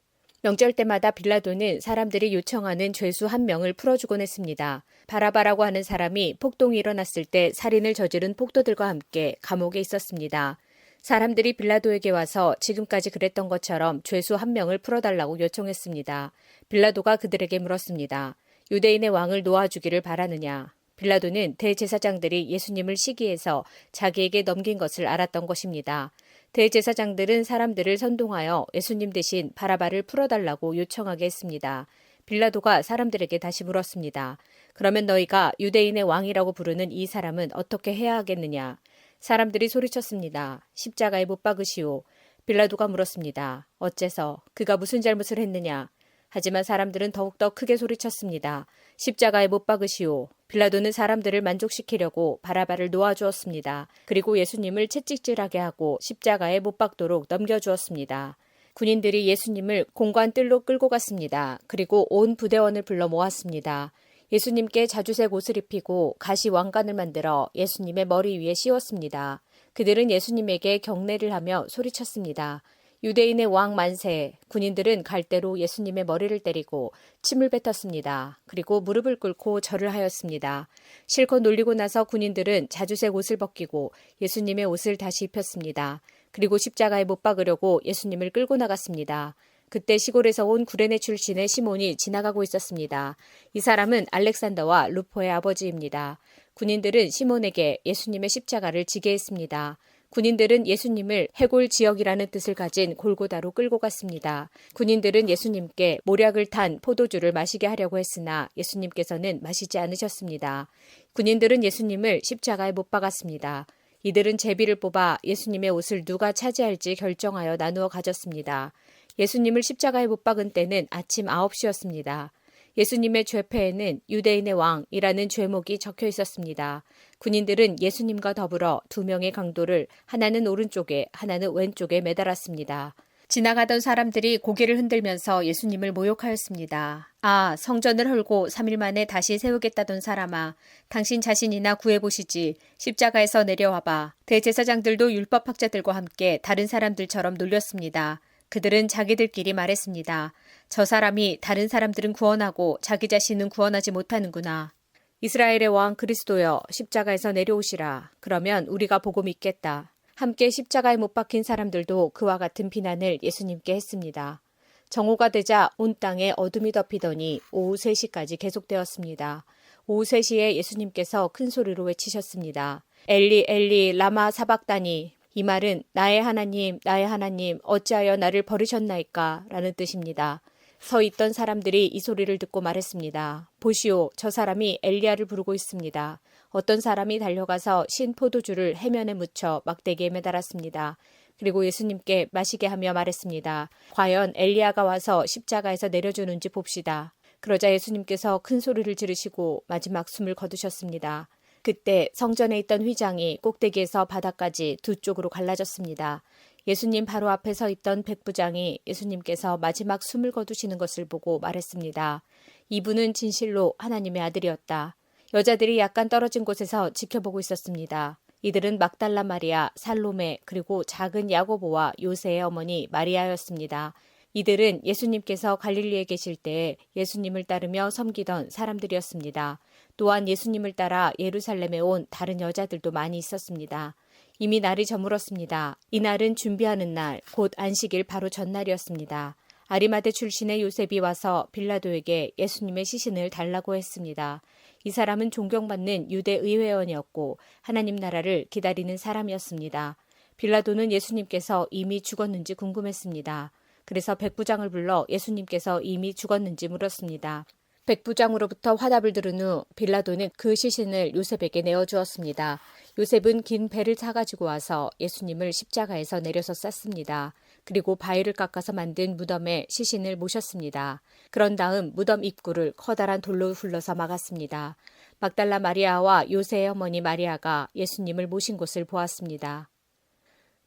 명절 때마다 빌라도는 사람들이 요청하는 죄수 1명을 풀어주곤 했습니다. 바라바라고 하는 사람이 폭동이 일어났을 때 살인을 저지른 폭도들과 함께 감옥에 있었습니다. 사람들이 빌라도에게 와서 지금까지 그랬던 것처럼 죄수 1명을 풀어달라고 요청했습니다. 빌라도가 그들에게 물었습니다. 유대인의 왕을 놓아주기를 바라느냐? 빌라도는 대제사장들이 예수님을 시기해서 자기에게 넘긴 것을 알았던 것입니다. 대제사장들은 사람들을 선동하여 예수님 대신 바라바를 풀어달라고 요청하게 했습니다. 빌라도가 사람들에게 다시 물었습니다. 그러면 너희가 유대인의 왕이라고 부르는 이 사람은 어떻게 해야 하겠느냐? 사람들이 소리쳤습니다. 십자가에 못 박으시오. 빌라도가 물었습니다. 어째서? 그가 무슨 잘못을 했느냐? 하지만 사람들은 더욱더 크게 소리쳤습니다. 십자가에 못 박으시오. 빌라도는 사람들을 만족시키려고 바라바를 놓아주었습니다. 그리고 예수님을 채찍질하게 하고 십자가에 못 박도록 넘겨주었습니다. 군인들이 예수님을 공관 뜰로 끌고 갔습니다. 그리고 온 부대원을 불러 모았습니다. 예수님께 자주색 옷을 입히고 가시 왕관을 만들어 예수님의 머리 위에 씌웠습니다. 그들은 예수님에게 경례를 하며 소리쳤습니다. 유대인의 왕 만세. 군인들은 갈대로 예수님의 머리를 때리고 침을 뱉었습니다. 그리고 무릎을 꿇고 절을 하였습니다. 실컷 놀리고 나서 군인들은 자주색 옷을 벗기고 예수님의 옷을 다시 입혔습니다. 그리고 십자가에 못 박으려고 예수님을 끌고 나갔습니다. 그때 시골에서 온 구레네 출신의 시몬이 지나가고 있었습니다. 이 사람은 알렉산더와 루포의 아버지입니다. 군인들은 시몬에게 예수님의 십자가를 지게 했습니다. 군인들은 예수님을 해골 지역이라는 뜻을 가진 골고다로 끌고 갔습니다. 군인들은 예수님께 모략을 탄 포도주를 마시게 하려고 했으나 예수님께서는 마시지 않으셨습니다. 군인들은 예수님을 십자가에 못 박았습니다. 이들은 제비를 뽑아 예수님의 옷을 누가 차지할지 결정하여 나누어 가졌습니다. 예수님을 십자가에 못 박은 때는 아침 9시였습니다. 예수님의 죄패에는 유대인의 왕이라는 죄목이 적혀 있었습니다. 군인들은 예수님과 더불어 두 명의 강도를 하나는 오른쪽에 하나는 왼쪽에 매달았습니다. 지나가던 사람들이 고개를 흔들면서 예수님을 모욕하였습니다. 아, 성전을 헐고 3일 만에 다시 세우겠다던 사람아, 당신 자신이나 구해보시지. 십자가에서 내려와봐. 대제사장들도 율법학자들과 함께 다른 사람들처럼 놀렸습니다. 그들은 자기들끼리 말했습니다. 저 사람이 다른 사람들은 구원하고 자기 자신은 구원하지 못하는구나. 이스라엘의 왕 그리스도여, 십자가에서 내려오시라. 그러면 우리가 보고 믿겠다. 함께 십자가에 못 박힌 사람들도 그와 같은 비난을 예수님께 했습니다. 정오가 되자 온 땅에 어둠이 덮이더니 오후 3시까지 계속되었습니다. 오후 3시에 예수님께서 큰 소리로 외치셨습니다. 엘리 엘리 라마 사박다니. 이 말은 나의 하나님 어찌하여 나를 버리셨나이까 라는 뜻입니다. 서 있던 사람들이 이 소리를 듣고 말했습니다. 보시오, 저 사람이 엘리야를 부르고 있습니다. 어떤 사람이 달려가서 신 포도주를 해면에 묻혀 막대기에 매달았습니다. 그리고 예수님께 마시게 하며 말했습니다. 과연 엘리야가 와서 십자가에서 내려주는지 봅시다. 그러자 예수님께서 큰 소리를 지르시고 마지막 숨을 거두셨습니다. 그때 성전에 있던 휘장이 꼭대기에서 바닥까지 두 쪽으로 갈라졌습니다. 예수님 바로 앞에 서 있던 백부장이 예수님께서 마지막 숨을 거두시는 것을 보고 말했습니다. 이분은 진실로 하나님의 아들이었다. 여자들이 약간 떨어진 곳에서 지켜보고 있었습니다. 이들은 막달라 마리아, 살로메, 그리고 작은 야고보와 요새의 어머니 마리아였습니다. 이들은 예수님께서 갈릴리에 계실 때 예수님을 따르며 섬기던 사람들이었습니다. 또한 예수님을 따라 예루살렘에 온 다른 여자들도 많이 있었습니다. 이미 날이 저물었습니다. 이날은 준비하는 날, 곧 안식일 바로 전날이었습니다. 아리마대 출신의 요셉이 와서 빌라도에게 예수님의 시신을 달라고 했습니다. 이 사람은 존경받는 유대 의회원이었고 하나님 나라를 기다리는 사람이었습니다. 빌라도는 예수님께서 이미 죽었는지 궁금했습니다. 그래서 백부장을 불러 예수님께서 이미 죽었는지 물었습니다. 백부장으로부터 화답을 들은 후 빌라도는 그 시신을 요셉에게 내어주었습니다. 요셉은 긴 배를 타가지고 와서 예수님을 십자가에서 내려서 쌌습니다. 그리고 바위를 깎아서 만든 무덤에 시신을 모셨습니다. 그런 다음 무덤 입구를 커다란 돌로 훌러서 막았습니다. 막달라 마리아와 요새의 어머니 마리아가 예수님을 모신 곳을 보았습니다.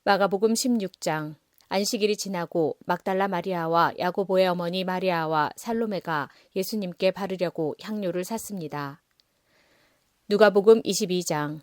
마가복음 16장. 안식일이 지나고 막달라 마리아와 야고보의 어머니 마리아와 살로메가 예수님께 바르려고 향료를 샀습니다. 누가복음 22장.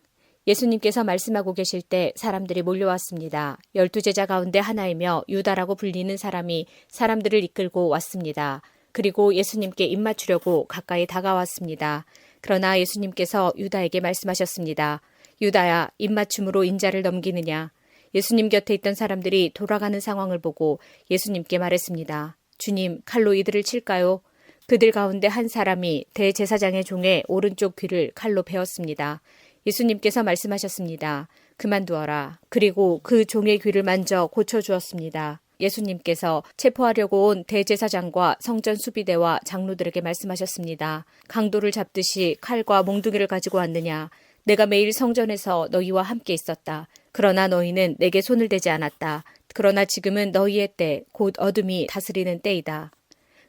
예수님께서 말씀하고 계실 때 사람들이 몰려왔습니다. 12제자 가운데 하나이며 유다라고 불리는 사람이 사람들을 이끌고 왔습니다. 그리고 예수님께 입맞추려고 가까이 다가왔습니다. 그러나 예수님께서 유다에게 말씀하셨습니다. 유다야, 입맞춤으로 인자를 넘기느냐? 예수님 곁에 있던 사람들이 돌아가는 상황을 보고 예수님께 말했습니다. 주님, 칼로 이들을 칠까요? 그들 가운데 한 사람이 대제사장의 종의 오른쪽 귀를 칼로 베었습니다. 예수님께서 말씀하셨습니다. 그만두어라. 그리고 그 종의 귀를 만져 고쳐주었습니다. 예수님께서 체포하려고 온 대제사장과 성전 수비대와 장로들에게 말씀하셨습니다. 강도를 잡듯이 칼과 몽둥이를 가지고 왔느냐? 내가 매일 성전에서 너희와 함께 있었다. 그러나 너희는 내게 손을 대지 않았다. 그러나 지금은 너희의 때, 곧 어둠이 다스리는 때이다.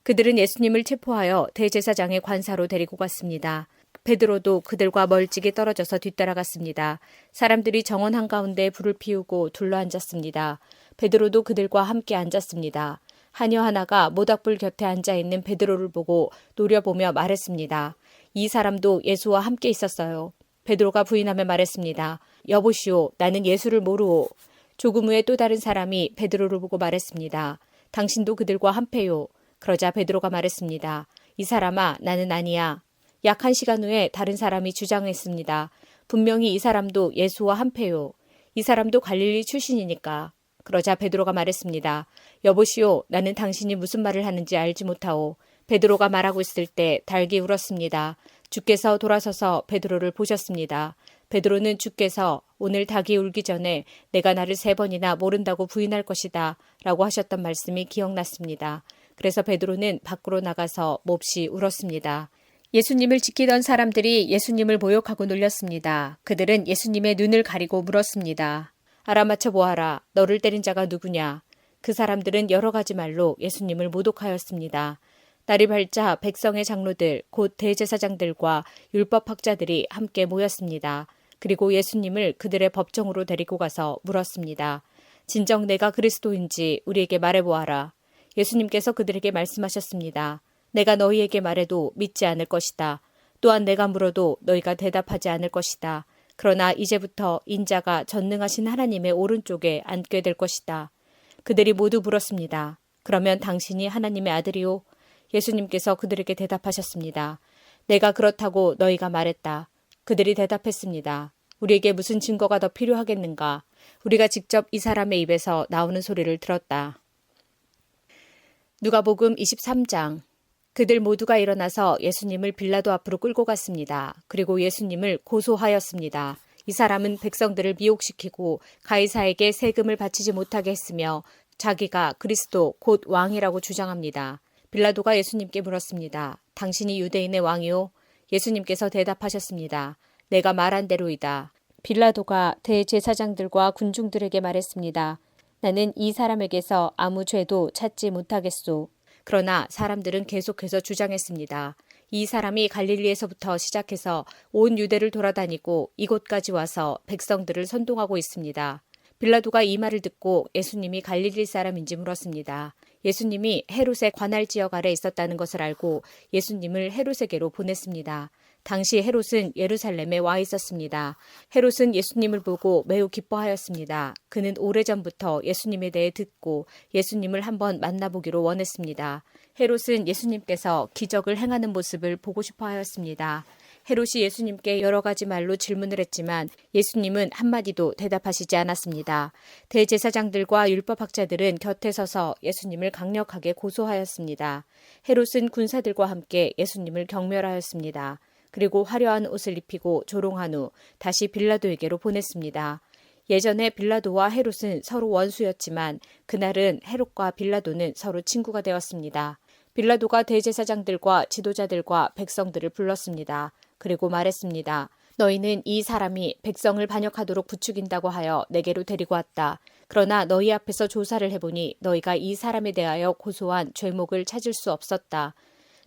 그들은 예수님을 체포하여 대제사장의 관사로 데리고 갔습니다. 베드로도 그들과 멀찍이 떨어져서 뒤따라갔습니다. 사람들이 정원 한가운데 불을 피우고 둘러앉았습니다. 베드로도 그들과 함께 앉았습니다. 하녀 하나가 모닥불 곁에 앉아있는 베드로를 보고 노려보며 말했습니다. 이 사람도 예수와 함께 있었어요. 베드로가 부인하며 말했습니다. 여보시오, 나는 예수를 모르오. 조금 후에 또 다른 사람이 베드로를 보고 말했습니다. 당신도 그들과 한패요. 그러자 베드로가 말했습니다. 이 사람아, 나는 아니야. 약 1시간 후에 다른 사람이 주장했습니다. 분명히 이 사람도 예수와 한패요. 이 사람도 갈릴리 출신이니까. 그러자 베드로가 말했습니다. 여보시오, 나는 당신이 무슨 말을 하는지 알지 못하오. 베드로가 말하고 있을 때 닭이 울었습니다. 주께서 돌아서서 베드로를 보셨습니다. 베드로는 주께서 오늘 닭이 울기 전에 내가 나를 3번이나 모른다고 부인할 것이다 라고 하셨던 말씀이 기억났습니다. 그래서 베드로는 밖으로 나가서 몹시 울었습니다. 예수님을 지키던 사람들이 예수님을 모욕하고 놀렸습니다. 그들은 예수님의 눈을 가리고 물었습니다. 알아맞혀 보아라. 너를 때린 자가 누구냐? 그 사람들은 여러 가지 말로 예수님을 모독하였습니다. 날이 밝자 백성의 장로들, 곧 대제사장들과 율법학자들이 함께 모였습니다. 그리고 예수님을 그들의 법정으로 데리고 가서 물었습니다. 진정 내가 그리스도인지 우리에게 말해보아라. 예수님께서 그들에게 말씀하셨습니다. 내가 너희에게 말해도 믿지 않을 것이다. 또한 내가 물어도 너희가 대답하지 않을 것이다. 그러나 이제부터 인자가 전능하신 하나님의 오른쪽에 앉게 될 것이다. 그들이 모두 물었습니다. 그러면 당신이 하나님의 아들이요? 예수님께서 그들에게 대답하셨습니다. 내가 그렇다고 너희가 말했다. 그들이 대답했습니다. 우리에게 무슨 증거가 더 필요하겠는가? 우리가 직접 이 사람의 입에서 나오는 소리를 들었다. 누가복음 23장. 그들 모두가 일어나서 예수님을 빌라도 앞으로 끌고 갔습니다. 그리고 예수님을 고소하였습니다. 이 사람은 백성들을 미혹시키고 가이사에게 세금을 바치지 못하게 했으며 자기가 그리스도 곧 왕이라고 주장합니다. 빌라도가 예수님께 물었습니다. 당신이 유대인의 왕이요? 예수님께서 대답하셨습니다. 내가 말한 대로이다. 빌라도가 대제사장들과 군중들에게 말했습니다. 나는 이 사람에게서 아무 죄도 찾지 못하겠소. 그러나 사람들은 계속해서 주장했습니다. 이 사람이 갈릴리에서부터 시작해서 온 유대를 돌아다니고 이곳까지 와서 백성들을 선동하고 있습니다. 빌라도가 이 말을 듣고 예수님이 갈릴리 사람인지 물었습니다. 예수님이 헤롯의 관할 지역 아래 있었다는 것을 알고 예수님을 헤롯에게로 보냈습니다. 당시 헤롯은 예루살렘에 와 있었습니다. 헤롯은 예수님을 보고 매우 기뻐하였습니다. 그는 오래전부터 예수님에 대해 듣고 예수님을 한번 만나보기로 원했습니다. 헤롯은 예수님께서 기적을 행하는 모습을 보고 싶어 하였습니다. 헤롯이 예수님께 여러 가지 말로 질문을 했지만 예수님은 한마디도 대답하시지 않았습니다. 대제사장들과 율법학자들은 곁에 서서 예수님을 강력하게 고소하였습니다. 헤롯은 군사들과 함께 예수님을 경멸하였습니다. 그리고 화려한 옷을 입히고 조롱한 후 다시 빌라도에게로 보냈습니다. 예전에 빌라도와 헤롯은 서로 원수였지만 그날은 헤롯과 빌라도는 서로 친구가 되었습니다. 빌라도가 대제사장들과 지도자들과 백성들을 불렀습니다. 그리고 말했습니다. 너희는 이 사람이 백성을 반역하도록 부추긴다고 하여 내게로 데리고 왔다. 그러나 너희 앞에서 조사를 해보니 너희가 이 사람에 대하여 고소한 죄목을 찾을 수 없었다.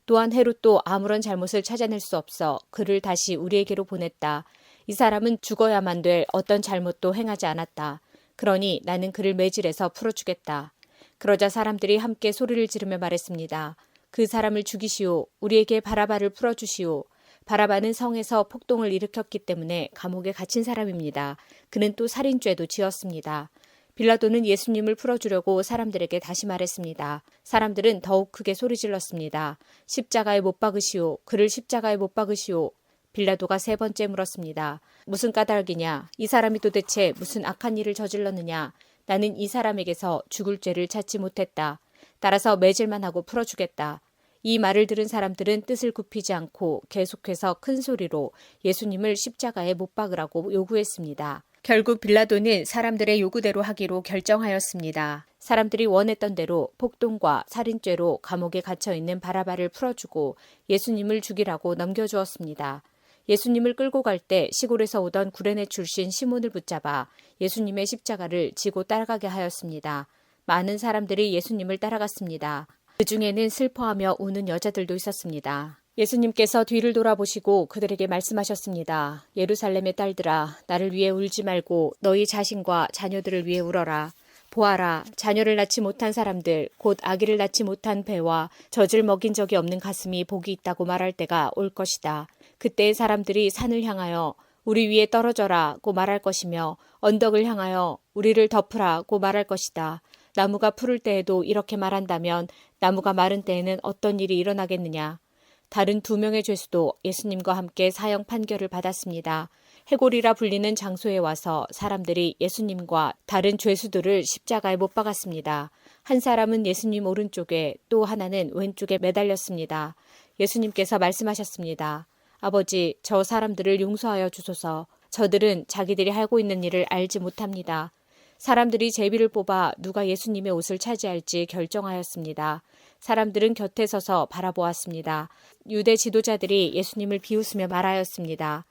또한 헤롯도 아무런 잘못을 찾아낼 수 없어 그를 다시 우리에게로 보냈다. 이 사람은 죽어야만 될 어떤 잘못도 행하지 않았다. 그러니 나는 그를 매질해서 풀어주겠다. 그러자 사람들이 함께 소리를 지르며 말했습니다. 그 사람을 죽이시오. 우리에게 바라바를 풀어주시오. 바라바는 성에서 폭동을 일으켰기 때문에 감옥에 갇힌 사람입니다. 그는 또 살인죄도 지었습니다. 빌라도는 예수님을 풀어주려고 사람들에게 다시 말했습니다. 사람들은 더욱 크게 소리질렀습니다. 십자가에 못 박으시오. 그를 십자가에 못 박으시오. 빌라도가 3번째 물었습니다. 무슨 까닭이냐? 이 사람이 도대체 무슨 악한 일을 저질렀느냐? 나는 이 사람에게서 죽을 죄를 찾지 못했다. 따라서 매질만 하고 풀어주겠다. 이 말을 들은 사람들은 뜻을 굽히지 않고 계속해서 큰 소리로 예수님을 십자가에 못 박으라고 요구했습니다. 결국 빌라도는 사람들의 요구대로 하기로 결정하였습니다. 사람들이 원했던 대로 폭동과 살인죄로 감옥에 갇혀있는 바라바를 풀어주고 예수님을 죽이라고 넘겨주었습니다. 예수님을 끌고 갈 때 시골에서 오던 구레네 출신 시몬을 붙잡아 예수님의 십자가를 지고 따라가게 하였습니다. 많은 사람들이 예수님을 따라갔습니다. 그 중에는 슬퍼하며 우는 여자들도 있었습니다. 예수님께서 뒤를 돌아보시고 그들에게 말씀하셨습니다. 예루살렘의 딸들아, 나를 위해 울지 말고 너희 자신과 자녀들을 위해 울어라. 보아라, 자녀를 낳지 못한 사람들, 곧 아기를 낳지 못한 배와 젖을 먹인 적이 없는 가슴이 복이 있다고 말할 때가 올 것이다. 그때 사람들이 산을 향하여 우리 위에 떨어져라고 말할 것이며 언덕을 향하여 우리를 덮으라고 말할 것이다. 나무가 푸를 때에도 이렇게 말한다면 나무가 마른 때에는 어떤 일이 일어나겠느냐. 다른 2명의 죄수도 예수님과 함께 사형 판결을 받았습니다. 해골이라 불리는 장소에 와서 사람들이 예수님과 다른 죄수들을 십자가에 못 박았습니다. 한 사람은 예수님 오른쪽에 또 하나는 왼쪽에 매달렸습니다. 예수님께서 말씀하셨습니다. 아버지, 저 사람들을 용서하여 주소서. 저들은 자기들이 하고 있는 일을 알지 못합니다. 사람들이 제비를 뽑아 누가 예수님의 옷을 차지할지 결정하였습니다. 사람들은 곁에 서서 바라보았습니다. 유대 지도자들이 예수님을 비웃으며 말하였습니다.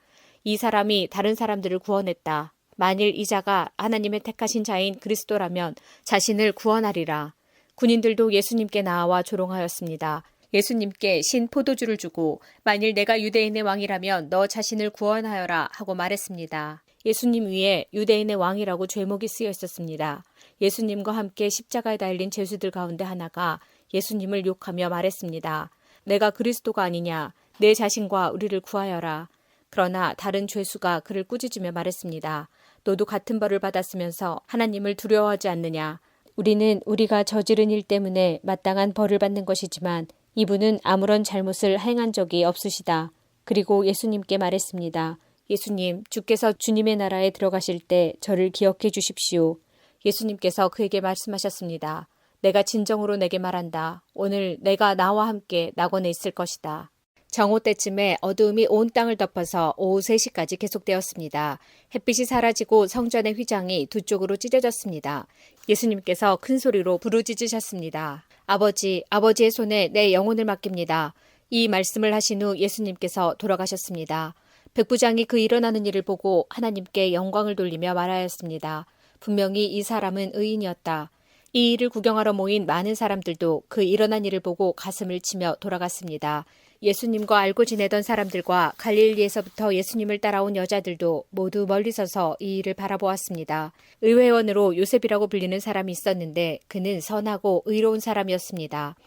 이 사람이 다른 사람들을 구원했다. 만일 이 자가 하나님의 택하신 자인 그리스도라면 자신을 구원하리라. 군인들도 예수님께 나와 조롱하였습니다. 예수님께 신 포도주를 주고 만일 내가 유대인의 왕이라면 너 자신을 구원하여라 하고 말했습니다. 예수님 위에 유대인의 왕이라고 죄목이 쓰여 있었습니다. 예수님과 함께 십자가에 달린 죄수들 가운데 하나가 예수님을 욕하며 말했습니다. 내가 그리스도가 아니냐? 내 자신과 우리를 구하여라. 그러나 다른 죄수가 그를 꾸짖으며 말했습니다. 너도 같은 벌을 받았으면서 하나님을 두려워하지 않느냐? 우리는 우리가 저지른 일 때문에 마땅한 벌을 받는 것이지만 이분은 아무런 잘못을 행한 적이 없으시다. 그리고 예수님께 말했습니다. 예수님, 주께서 주님의 나라에 들어가실 때 저를 기억해 주십시오. 예수님께서 그에게 말씀하셨습니다. 내가 진정으로 내게 말한다. 오늘 내가 나와 함께 낙원에 있을 것이다. 정오 때쯤에 어두움이 온 땅을 덮어서 오후 3시까지 계속되었습니다. 햇빛이 사라지고 성전의 휘장이 두 쪽으로 찢어졌습니다. 예수님께서 큰 소리로 부르짖으셨습니다. 아버지, 아버지의 손에 내 영혼을 맡깁니다. 이 말씀을 하신 후 예수님께서 돌아가셨습니다. 백부장이 그 일어나는 일을 보고 하나님께 영광을 돌리며 말하였습니다. 분명히 이 사람은 의인이었다. 이 일을 구경하러 모인 많은 사람들도 그 일어난 일을 보고 가슴을 치며 돌아갔습니다. 예수님과 알고 지내던 사람들과 갈릴리에서부터 예수님을 따라온 여자들도 모두 멀리 서서 이 일을 바라보았습니다. 의회원으로 요셉이라고 불리는 사람이 있었는데 그는 선하고 의로운 사람이었습니다.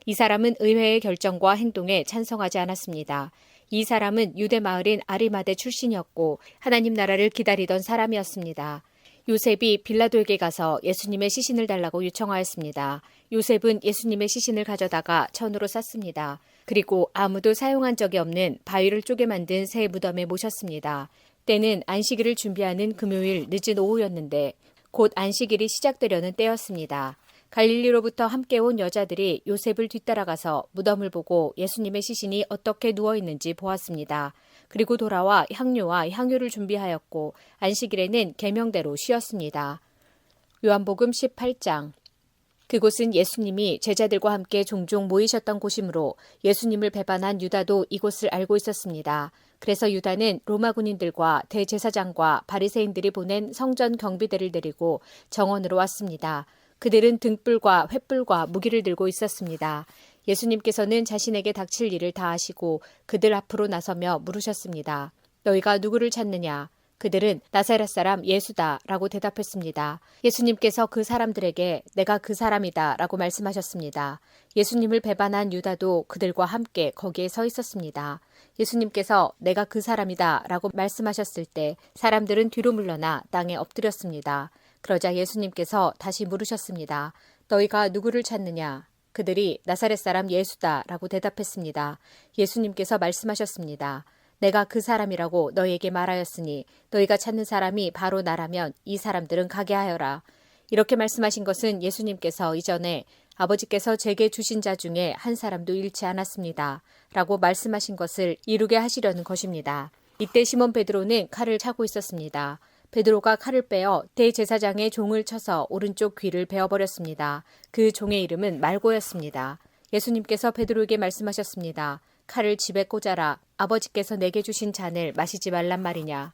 이 사람은 의회의 결정과 행동에 찬성하지 않았습니다. 이 사람은 유대 마을인 아리마대 출신이었고 하나님 나라를 기다리던 사람이었습니다. 요셉이 빌라도에게 가서 예수님의 시신을 달라고 요청하였습니다. 요셉은 예수님의 시신을 가져다가 천으로 쌌습니다. 그리고 아무도 사용한 적이 없는 바위를 쪼개 만든 새 무덤에 모셨습니다. 때는 안식일을 준비하는 금요일 늦은 오후였는데 곧 안식일이 시작되려는 때였습니다. 갈릴리로부터 함께 온 여자들이 요셉을 뒤따라가서 무덤을 보고 예수님의 시신이 어떻게 누워있는지 보았습니다. 그리고 돌아와 향료와 향유를 준비하였고 안식일에는 계명대로 쉬었습니다. 요한복음 18장. 그곳은 예수님이 제자들과 함께 종종 모이셨던 곳이므로 예수님을 배반한 유다도 이곳을 알고 있었습니다. 그래서 유다는 로마 군인들과 대제사장과 바리새인들이 보낸 성전 경비대를 데리고 정원으로 왔습니다. 그들은 등불과 횃불과 무기를 들고 있었습니다. 예수님께서는 자신에게 닥칠 일을 다 아시고 그들 앞으로 나서며 물으셨습니다. 너희가 누구를 찾느냐? 그들은 나사렛 사람 예수다 라고 대답했습니다. 예수님께서 그 사람들에게 내가 그 사람이다 라고 말씀하셨습니다. 예수님을 배반한 유다도 그들과 함께 거기에 서 있었습니다. 예수님께서 내가 그 사람이다 라고 말씀하셨을 때 사람들은 뒤로 물러나 땅에 엎드렸습니다. 그러자 예수님께서 다시 물으셨습니다. 너희가 누구를 찾느냐? 그들이 나사렛 사람 예수다 라고 대답했습니다. 예수님께서 말씀하셨습니다. 내가 그 사람이라고 너희에게 말하였으니 너희가 찾는 사람이 바로 나라면 이 사람들은 가게 하여라. 이렇게 말씀하신 것은 예수님께서 이전에 아버지께서 제게 주신 자 중에 한 사람도 잃지 않았습니다. 라고 말씀하신 것을 이루게 하시려는 것입니다. 이때 시몬 베드로는 칼을 차고 있었습니다. 베드로가 칼을 빼어 대제사장의 종을 쳐서 오른쪽 귀를 베어버렸습니다. 그 종의 이름은 말고였습니다. 예수님께서 베드로에게 말씀하셨습니다. 칼을 집에 꽂아라. 아버지께서 내게 주신 잔을 마시지 말란 말이냐.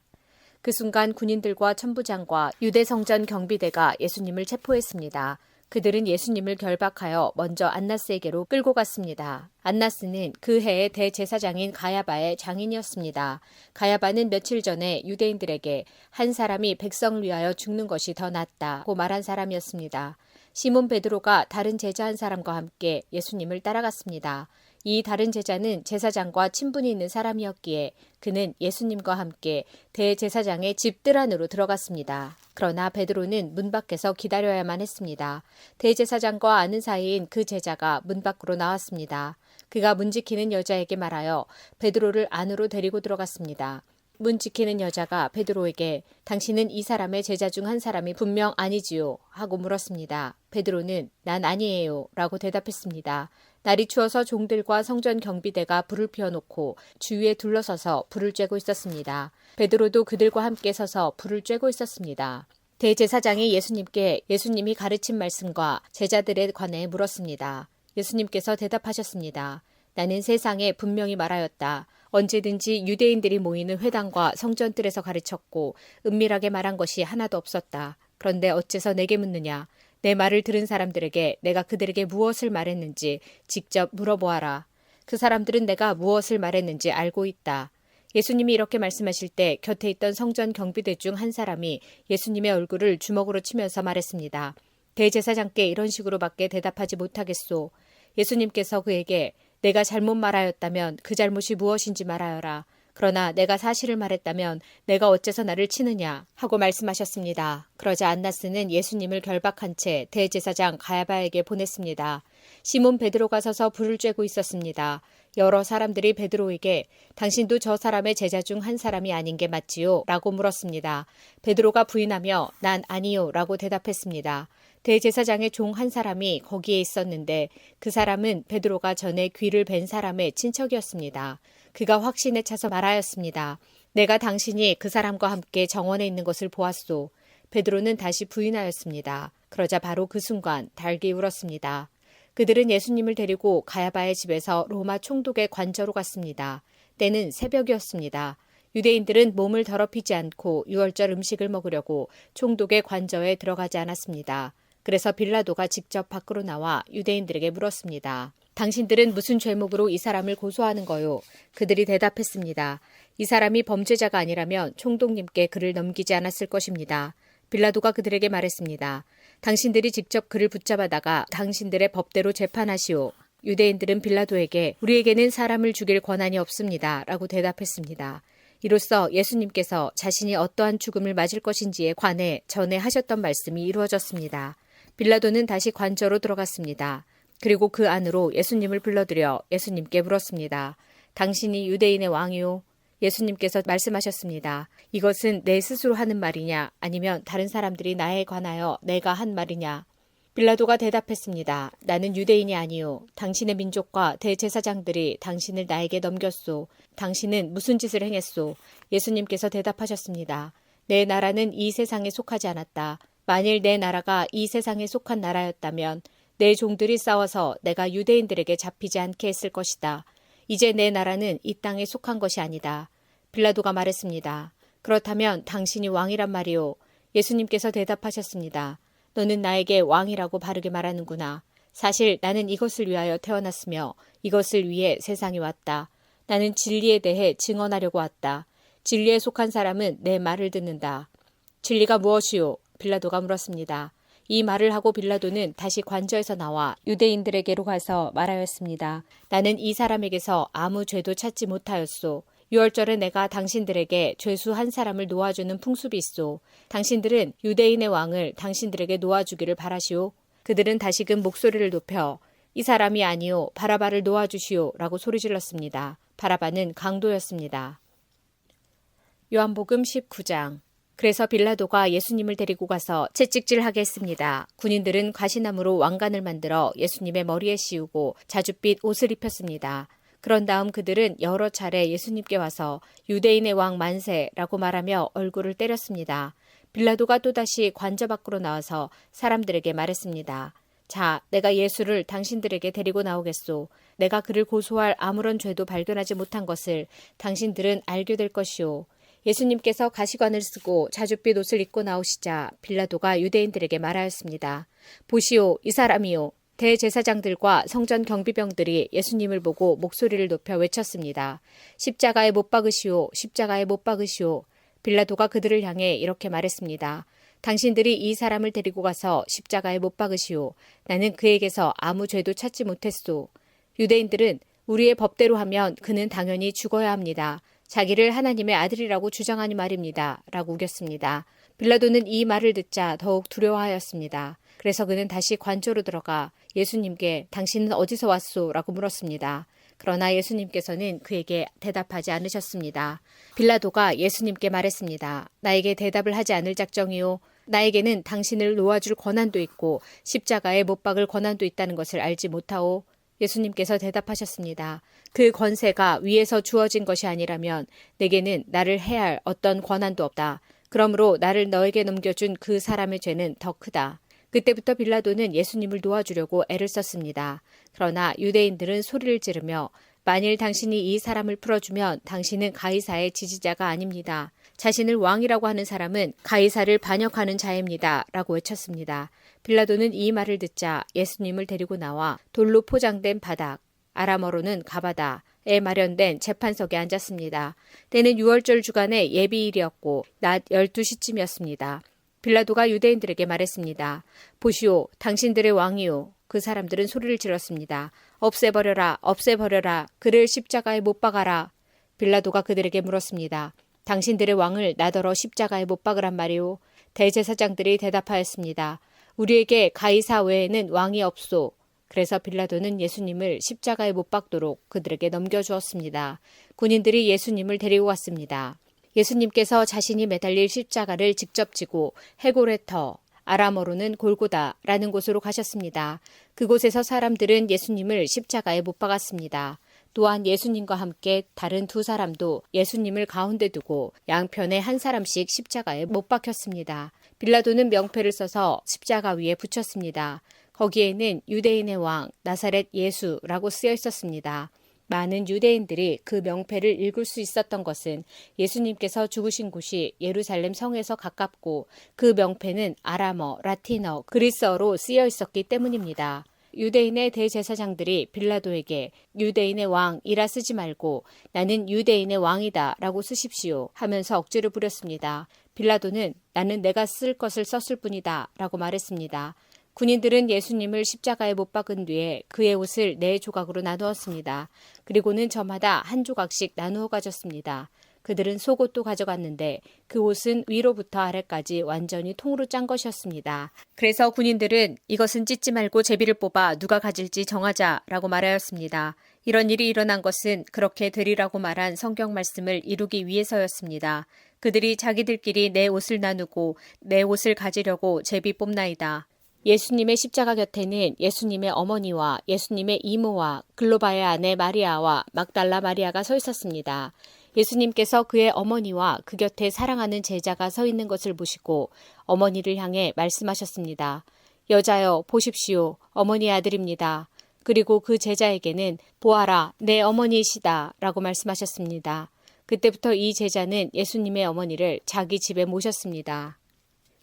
그 순간 군인들과 천부장과 유대 성전 경비대가 예수님을 체포했습니다. 그들은 예수님을 결박하여 먼저 안나스에게로 끌고 갔습니다. 안나스는 그 해의 대제사장인 가야바의 장인이었습니다. 가야바는 며칠 전에 유대인들에게 한 사람이 백성을 위하여 죽는 것이 더 낫다고 말한 사람이었습니다. 시몬 베드로가 다른 제자 한 사람과 함께 예수님을 따라갔습니다. 이 다른 제자는 제사장과 친분이 있는 사람이었기에 그는 예수님과 함께 대제사장의 집들 안으로 들어갔습니다. 그러나 베드로는 문 밖에서 기다려야만 했습니다. 대제사장과 아는 사이인 그 제자가 문 밖으로 나왔습니다. 그가 문 지키는 여자에게 말하여 베드로를 안으로 데리고 들어갔습니다. 문 지키는 여자가 베드로에게 당신은 이 사람의 제자 중 한 사람이 분명 아니지요? 하고 물었습니다. 베드로는 난 아니에요 라고 대답했습니다. 날이 추워서 종들과 성전 경비대가 불을 피워놓고 주위에 둘러서서 불을 쬐고 있었습니다. 베드로도 그들과 함께 서서 불을 쬐고 있었습니다. 대제사장이 예수님께 예수님이 가르친 말씀과 제자들에 관해 물었습니다. 예수님께서 대답하셨습니다. 나는 세상에 분명히 말하였다. 언제든지 유대인들이 모이는 회당과 성전들에서 가르쳤고 은밀하게 말한 것이 하나도 없었다. 그런데 어째서 내게 묻느냐? 내 말을 들은 사람들에게 내가 그들에게 무엇을 말했는지 직접 물어보아라. 그 사람들은 내가 무엇을 말했는지 알고 있다. 예수님이 이렇게 말씀하실 때 곁에 있던 성전 경비대 중 한 사람이 예수님의 얼굴을 주먹으로 치면서 말했습니다. 대제사장께 이런 식으로밖에 대답하지 못하겠소. 예수님께서 그에게 내가 잘못 말하였다면 그 잘못이 무엇인지 말하여라. 그러나 내가 사실을 말했다면 내가 어째서 나를 치느냐 하고 말씀하셨습니다. 그러자 안나스는 예수님을 결박한 채 대제사장 가야바에게 보냈습니다. 시몬 베드로가 서서 불을 쬐고 있었습니다. 여러 사람들이 베드로에게 당신도 저 사람의 제자 중 한 사람이 아닌 게 맞지요? 라고 물었습니다. 베드로가 부인하며 난 아니요 라고 대답했습니다. 대제사장의 종 한 사람이 거기에 있었는데 그 사람은 베드로가 전에 귀를 벤 사람의 친척이었습니다. 그가 확신에 차서 말하였습니다. 내가 당신이 그 사람과 함께 정원에 있는 것을 보았소. 베드로는 다시 부인하였습니다. 그러자 바로 그 순간 달기 울었습니다. 그들은 예수님을 데리고 가야바의 집에서 로마 총독의 관저로 갔습니다. 때는 새벽이었습니다. 유대인들은 몸을 더럽히지 않고 유월절 음식을 먹으려고 총독의 관저에 들어가지 않았습니다. 그래서 빌라도가 직접 밖으로 나와 유대인들에게 물었습니다. 당신들은 무슨 죄목으로 이 사람을 고소하는 거요? 그들이 대답했습니다. 이 사람이 범죄자가 아니라면 총독님께 그를 넘기지 않았을 것입니다. 빌라도가 그들에게 말했습니다. 당신들이 직접 그를 붙잡아다가 당신들의 법대로 재판하시오. 유대인들은 빌라도에게 우리에게는 사람을 죽일 권한이 없습니다. 라고 대답했습니다. 이로써 예수님께서 자신이 어떠한 죽음을 맞을 것인지에 관해 전에 하셨던 말씀이 이루어졌습니다. 빌라도는 다시 관저로 들어갔습니다. 그리고 그 안으로 예수님을 불러들여 예수님께 물었습니다. 당신이 유대인의 왕이요? 예수님께서 말씀하셨습니다. 이것은 내 스스로 하는 말이냐 아니면 다른 사람들이 나에 관하여 내가 한 말이냐? 빌라도가 대답했습니다. 나는 유대인이 아니요. 당신의 민족과 대제사장들이 당신을 나에게 넘겼소. 당신은 무슨 짓을 행했소? 예수님께서 대답하셨습니다. 내 나라는 이 세상에 속하지 않았다. 만일 내 나라가 이 세상에 속한 나라였다면 내 종들이 싸워서 내가 유대인들에게 잡히지 않게 했을 것이다. 이제 내 나라는 이 땅에 속한 것이 아니다. 빌라도가 말했습니다. 그렇다면 당신이 왕이란 말이오. 예수님께서 대답하셨습니다. 너는 나에게 왕이라고 바르게 말하는구나. 사실 나는 이것을 위하여 태어났으며 이것을 위해 세상에 왔다. 나는 진리에 대해 증언하려고 왔다. 진리에 속한 사람은 내 말을 듣는다. 진리가 무엇이오? 빌라도가 물었습니다. 이 말을 하고 빌라도는 다시 관저에서 나와 유대인들에게로 가서 말하였습니다. 나는 이 사람에게서 아무 죄도 찾지 못하였소. 유월절에 내가 당신들에게 죄수 한 사람을 놓아주는 풍습이 있소. 당신들은 유대인의 왕을 당신들에게 놓아주기를 바라시오. 그들은 다시금 목소리를 높여 이 사람이 아니오 바라바를 놓아주시오 라고 소리질렀습니다. 바라바는 강도였습니다. 요한복음 19장. 그래서 빌라도가 예수님을 데리고 가서 채찍질하게 했습니다. 군인들은 가시나무로 왕관을 만들어 예수님의 머리에 씌우고 자줏빛 옷을 입혔습니다. 그런 다음 그들은 여러 차례 예수님께 와서 유대인의 왕 만세라고 말하며 얼굴을 때렸습니다. 빌라도가 또다시 관저 밖으로 나와서 사람들에게 말했습니다. 자, 내가 예수를 당신들에게 데리고 나오겠소. 내가 그를 고소할 아무런 죄도 발견하지 못한 것을 당신들은 알게 될 것이오. 예수님께서 가시관을 쓰고 자줏빛 옷을 입고 나오시자 빌라도가 유대인들에게 말하였습니다. 보시오, 이 사람이요. 대제사장들과 성전 경비병들이 예수님을 보고 목소리를 높여 외쳤습니다. 십자가에 못 박으시오, 십자가에 못 박으시오. 빌라도가 그들을 향해 이렇게 말했습니다. 당신들이 이 사람을 데리고 가서 십자가에 못 박으시오. 나는 그에게서 아무 죄도 찾지 못했소. 유대인들은 우리의 법대로 하면 그는 당연히 죽어야 합니다. 자기를 하나님의 아들이라고 주장하니 말입니다. 라고 우겼습니다. 빌라도는 이 말을 듣자 더욱 두려워하였습니다. 그래서 그는 다시 관저로 들어가 예수님께 당신은 어디서 왔소? 라고 물었습니다. 그러나 예수님께서는 그에게 대답하지 않으셨습니다. 빌라도가 예수님께 말했습니다. 나에게 대답을 하지 않을 작정이요. 나에게는 당신을 놓아줄 권한도 있고 십자가에 못 박을 권한도 있다는 것을 알지 못하오. 예수님께서 대답하셨습니다. 그 권세가 위에서 주어진 것이 아니라면 내게는 나를 해할 어떤 권한도 없다. 그러므로 나를 너에게 넘겨준 그 사람의 죄는 더 크다. 그때부터 빌라도는 예수님을 놓아주려고 애를 썼습니다. 그러나 유대인들은 소리를 지르며 만일 당신이 이 사람을 풀어주면 당신은 가이사의 지지자가 아닙니다. 자신을 왕이라고 하는 사람은 가이사를 반역하는 자입니다. 라고 외쳤습니다. 빌라도는 이 말을 듣자 예수님을 데리고 나와 돌로 포장된 바닥, 아람어로는 가바다에 마련된 재판석에 앉았습니다. 때는 6월절 주간의 예비일이었고 낮 12시쯤이었습니다. 빌라도가 유대인들에게 말했습니다. 보시오, 당신들의 왕이요. 그 사람들은 소리를 질렀습니다. 없애버려라, 없애버려라. 그를 십자가에 못 박아라. 빌라도가 그들에게 물었습니다. 당신들의 왕을 나더러 십자가에 못 박으란 말이오. 대제사장들이 대답하였습니다. 우리에게 가이사 외에는 왕이 없소. 그래서 빌라도는 예수님을 십자가에 못 박도록 그들에게 넘겨주었습니다. 군인들이 예수님을 데리고 갔습니다. 예수님께서 자신이 매달릴 십자가를 직접 지고 헤고레터, 아람어로는 골고다라는 곳으로 가셨습니다. 그곳에서 사람들은 예수님을 십자가에 못 박았습니다. 또한 예수님과 함께 다른 두 사람도 예수님을 가운데 두고 양편에 한 사람씩 십자가에 못 박혔습니다. 빌라도는 명패를 써서 십자가 위에 붙였습니다. 거기에는 유대인의 왕 나사렛 예수라고 쓰여 있었습니다. 많은 유대인들이 그 명패를 읽을 수 있었던 것은 예수님께서 죽으신 곳이 예루살렘 성에서 가깝고 그 명패는 아람어, 라틴어, 그리스어로 쓰여 있었기 때문입니다. 유대인의 대제사장들이 빌라도에게 유대인의 왕이라 쓰지 말고 나는 유대인의 왕이다 라고 쓰십시오 하면서 억지를 부렸습니다. 빌라도는 나는 내가 쓸 것을 썼을 뿐이다 라고 말했습니다. 군인들은 예수님을 십자가에 못 박은 뒤에 그의 옷을 4조각으로 나누었습니다. 그리고는 저마다 한 조각씩 나누어 가졌습니다. 그들은 속옷도 가져갔는데 그 옷은 위로부터 아래까지 완전히 통으로 짠 것이었습니다. 그래서 군인들은 이것은 찢지 말고 제비를 뽑아 누가 가질지 정하자라고 말하였습니다. 이런 일이 일어난 것은 그렇게 되리라고 말한 성경 말씀을 이루기 위해서였습니다. 그들이 자기들끼리 내 옷을 나누고 내 옷을 가지려고 제비 뽑나이다. 예수님의 십자가 곁에는 예수님의 어머니와 예수님의 이모와 글로바의 아내 마리아와 막달라 마리아가 서 있었습니다. 예수님께서 그의 어머니와 그 곁에 사랑하는 제자가 서 있는 것을 보시고 어머니를 향해 말씀하셨습니다. 여자여 보십시오. 어머니의 아들입니다. 그리고 그 제자에게는 보아라 내 어머니이시다 라고 말씀하셨습니다. 그때부터 이 제자는 예수님의 어머니를 자기 집에 모셨습니다.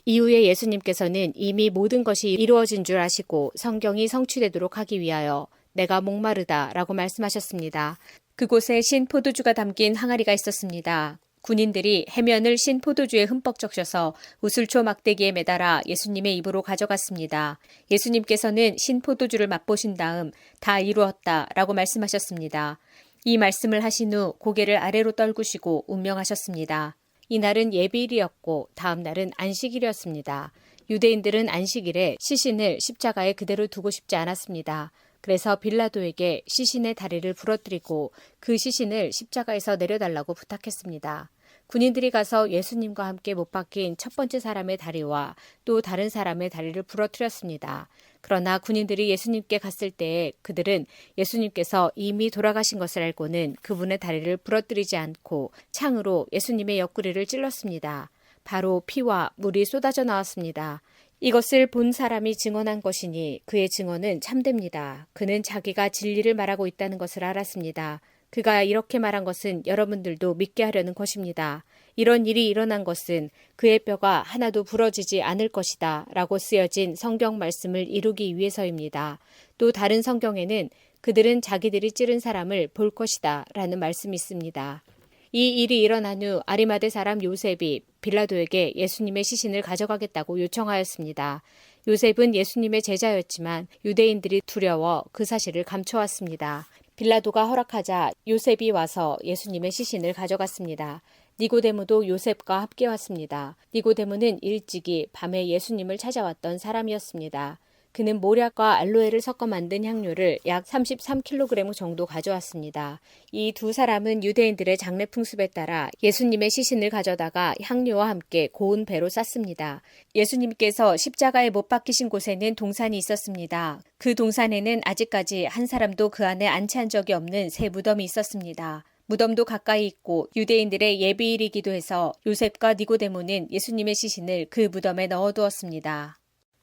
이후에 예수님께서는 이미 모든 것이 이루어진 줄 아시고 성경이 성취되도록 하기 위하여 내가 목마르다 라고 말씀하셨습니다. 그곳에 신 포도주가 담긴 항아리가 있었습니다. 군인들이 해면을 신 포도주에 흠뻑 적셔서 우슬초 막대기에 매달아 예수님의 입으로 가져갔습니다. 예수님께서는 신 포도주를 맛보신 다음 다 이루었다 라고 말씀하셨습니다. 이 말씀을 하신 후 고개를 아래로 떨구시고 운명하셨습니다. 이날은 예비일이었고 다음 날은 안식일이었습니다. 유대인들은 안식일에 시신을 십자가에 그대로 두고 싶지 않았습니다. 그래서 빌라도에게 시신의 다리를 부러뜨리고 그 시신을 십자가에서 내려달라고 부탁했습니다. 군인들이 가서 예수님과 함께 못 박힌 첫 번째 사람의 다리와 또 다른 사람의 다리를 부러뜨렸습니다. 그러나 군인들이 예수님께 갔을 때에 그들은 예수님께서 이미 돌아가신 것을 알고는 그분의 다리를 부러뜨리지 않고 창으로 예수님의 옆구리를 찔렀습니다. 바로 피와 물이 쏟아져 나왔습니다. 이것을 본 사람이 증언한 것이니 그의 증언은 참됩니다. 그는 자기가 진리를 말하고 있다는 것을 알았습니다. 그가 이렇게 말한 것은 여러분들도 믿게 하려는 것입니다. 이런 일이 일어난 것은 그의 뼈가 하나도 부러지지 않을 것이다 라고 쓰여진 성경 말씀을 이루기 위해서입니다. 또 다른 성경에는 그들은 자기들이 찌른 사람을 볼 것이다 라는 말씀이 있습니다. 이 일이 일어난 후 아리마대 사람 요셉이 빌라도에게 예수님의 시신을 가져가겠다고 요청하였습니다. 요셉은 예수님의 제자였지만 유대인들이 두려워 그 사실을 감춰왔습니다. 빌라도가 허락하자 요셉이 와서 예수님의 시신을 가져갔습니다. 니고데모도 요셉과 함께 왔습니다. 니고데모는 일찍이 밤에 예수님을 찾아왔던 사람이었습니다. 그는 모략과 알로에를 섞어 만든 향료를 약 33kg 정도 가져왔습니다. 이 두 사람은 유대인들의 장례 풍습에 따라 예수님의 시신을 가져다가 향료와 함께 고운 배로 쌌습니다. 예수님께서 십자가에 못 박히신 곳에는 동산이 있었습니다. 그 동산에는 아직까지 한 사람도 그 안에 안치한 적이 없는 새 무덤이 있었습니다. 무덤도 가까이 있고 유대인들의 예비일이기도 해서 요셉과 니고데모는 예수님의 시신을 그 무덤에 넣어두었습니다.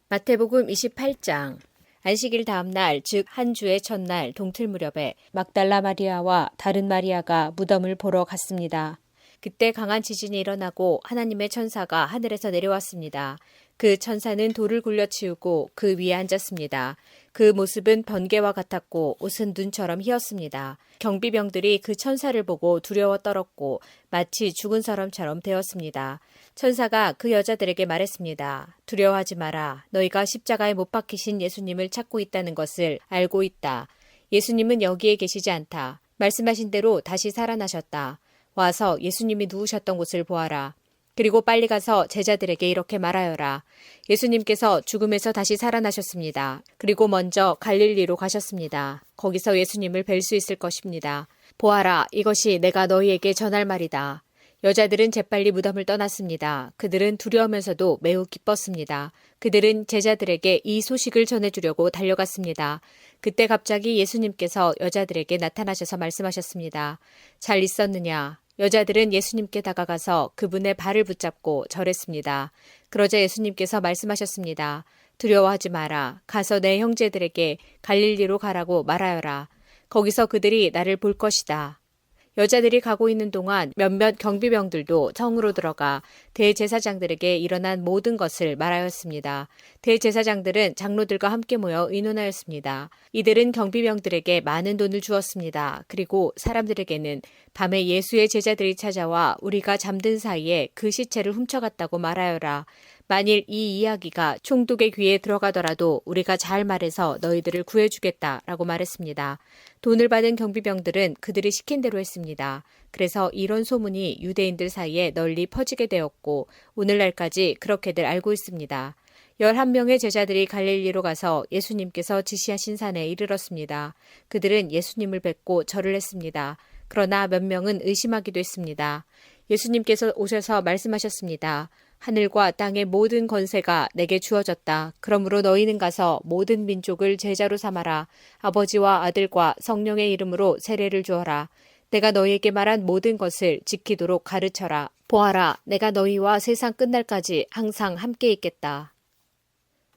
마태복음 28장. 안식일 다음 날, 즉 한 주의 첫날 동틀 무렵에 막달라 마리아와 다른 마리아가 무덤을 보러 갔습니다. 그때 강한 지진이 일어나고 하나님의 천사가 하늘에서 내려왔습니다. 그 천사는 돌을 굴려치우고 그 위에 앉았습니다. 그 모습은 번개와 같았고 옷은 눈처럼 희었습니다. 경비병들이 그 천사를 보고 두려워 떨었고 마치 죽은 사람처럼 되었습니다. 천사가 그 여자들에게 말했습니다. 두려워하지 마라. 너희가 십자가에 못 박히신 예수님을 찾고 있다는 것을 알고 있다. 예수님은 여기에 계시지 않다. 말씀하신 대로 다시 살아나셨다. 와서 예수님이 누우셨던 곳을 보아라. 그리고 빨리 가서 제자들에게 이렇게 말하여라. 예수님께서 죽음에서 다시 살아나셨습니다. 그리고 먼저 갈릴리로 가셨습니다. 거기서 예수님을 뵐 수 있을 것입니다. 보아라, 이것이 내가 너희에게 전할 말이다. 여자들은 재빨리 무덤을 떠났습니다. 그들은 두려우면서도 매우 기뻤습니다. 그들은 제자들에게 이 소식을 전해주려고 달려갔습니다. 그때 갑자기 예수님께서 여자들에게 나타나셔서 말씀하셨습니다. 잘 있었느냐? 여자들은 예수님께 다가가서 그분의 발을 붙잡고 절했습니다. 그러자 예수님께서 말씀하셨습니다. 두려워하지 마라. 가서 내 형제들에게 갈릴리로 가라고 말하여라. 거기서 그들이 나를 볼 것이다. 여자들이 가고 있는 동안 몇몇 경비병들도 성으로 들어가 대제사장들에게 일어난 모든 것을 말하였습니다. 대제사장들은 장로들과 함께 모여 의논하였습니다. 이들은 경비병들에게 많은 돈을 주었습니다. 그리고 사람들에게는 밤에 예수의 제자들이 찾아와 우리가 잠든 사이에 그 시체를 훔쳐갔다고 말하여라. 만일 이 이야기가 총독의 귀에 들어가더라도 우리가 잘 말해서 너희들을 구해주겠다라고 말했습니다. 돈을 받은 경비병들은 그들이 시킨 대로 했습니다. 그래서 이런 소문이 유대인들 사이에 널리 퍼지게 되었고 오늘날까지 그렇게들 알고 있습니다. 11명의 제자들이 갈릴리로 가서 예수님께서 지시하신 산에 이르렀습니다. 그들은 예수님을 뵙고 절을 했습니다. 그러나 몇 명은 의심하기도 했습니다. 예수님께서 오셔서 말씀하셨습니다. 하늘과 땅의 모든 권세가 내게 주어졌다. 그러므로 너희는 가서 모든 민족을 제자로 삼아라. 아버지와 아들과 성령의 이름으로 세례를 주어라. 내가 너희에게 말한 모든 것을 지키도록 가르쳐라. 보아라, 내가 너희와 세상 끝날까지 항상 함께 있겠다.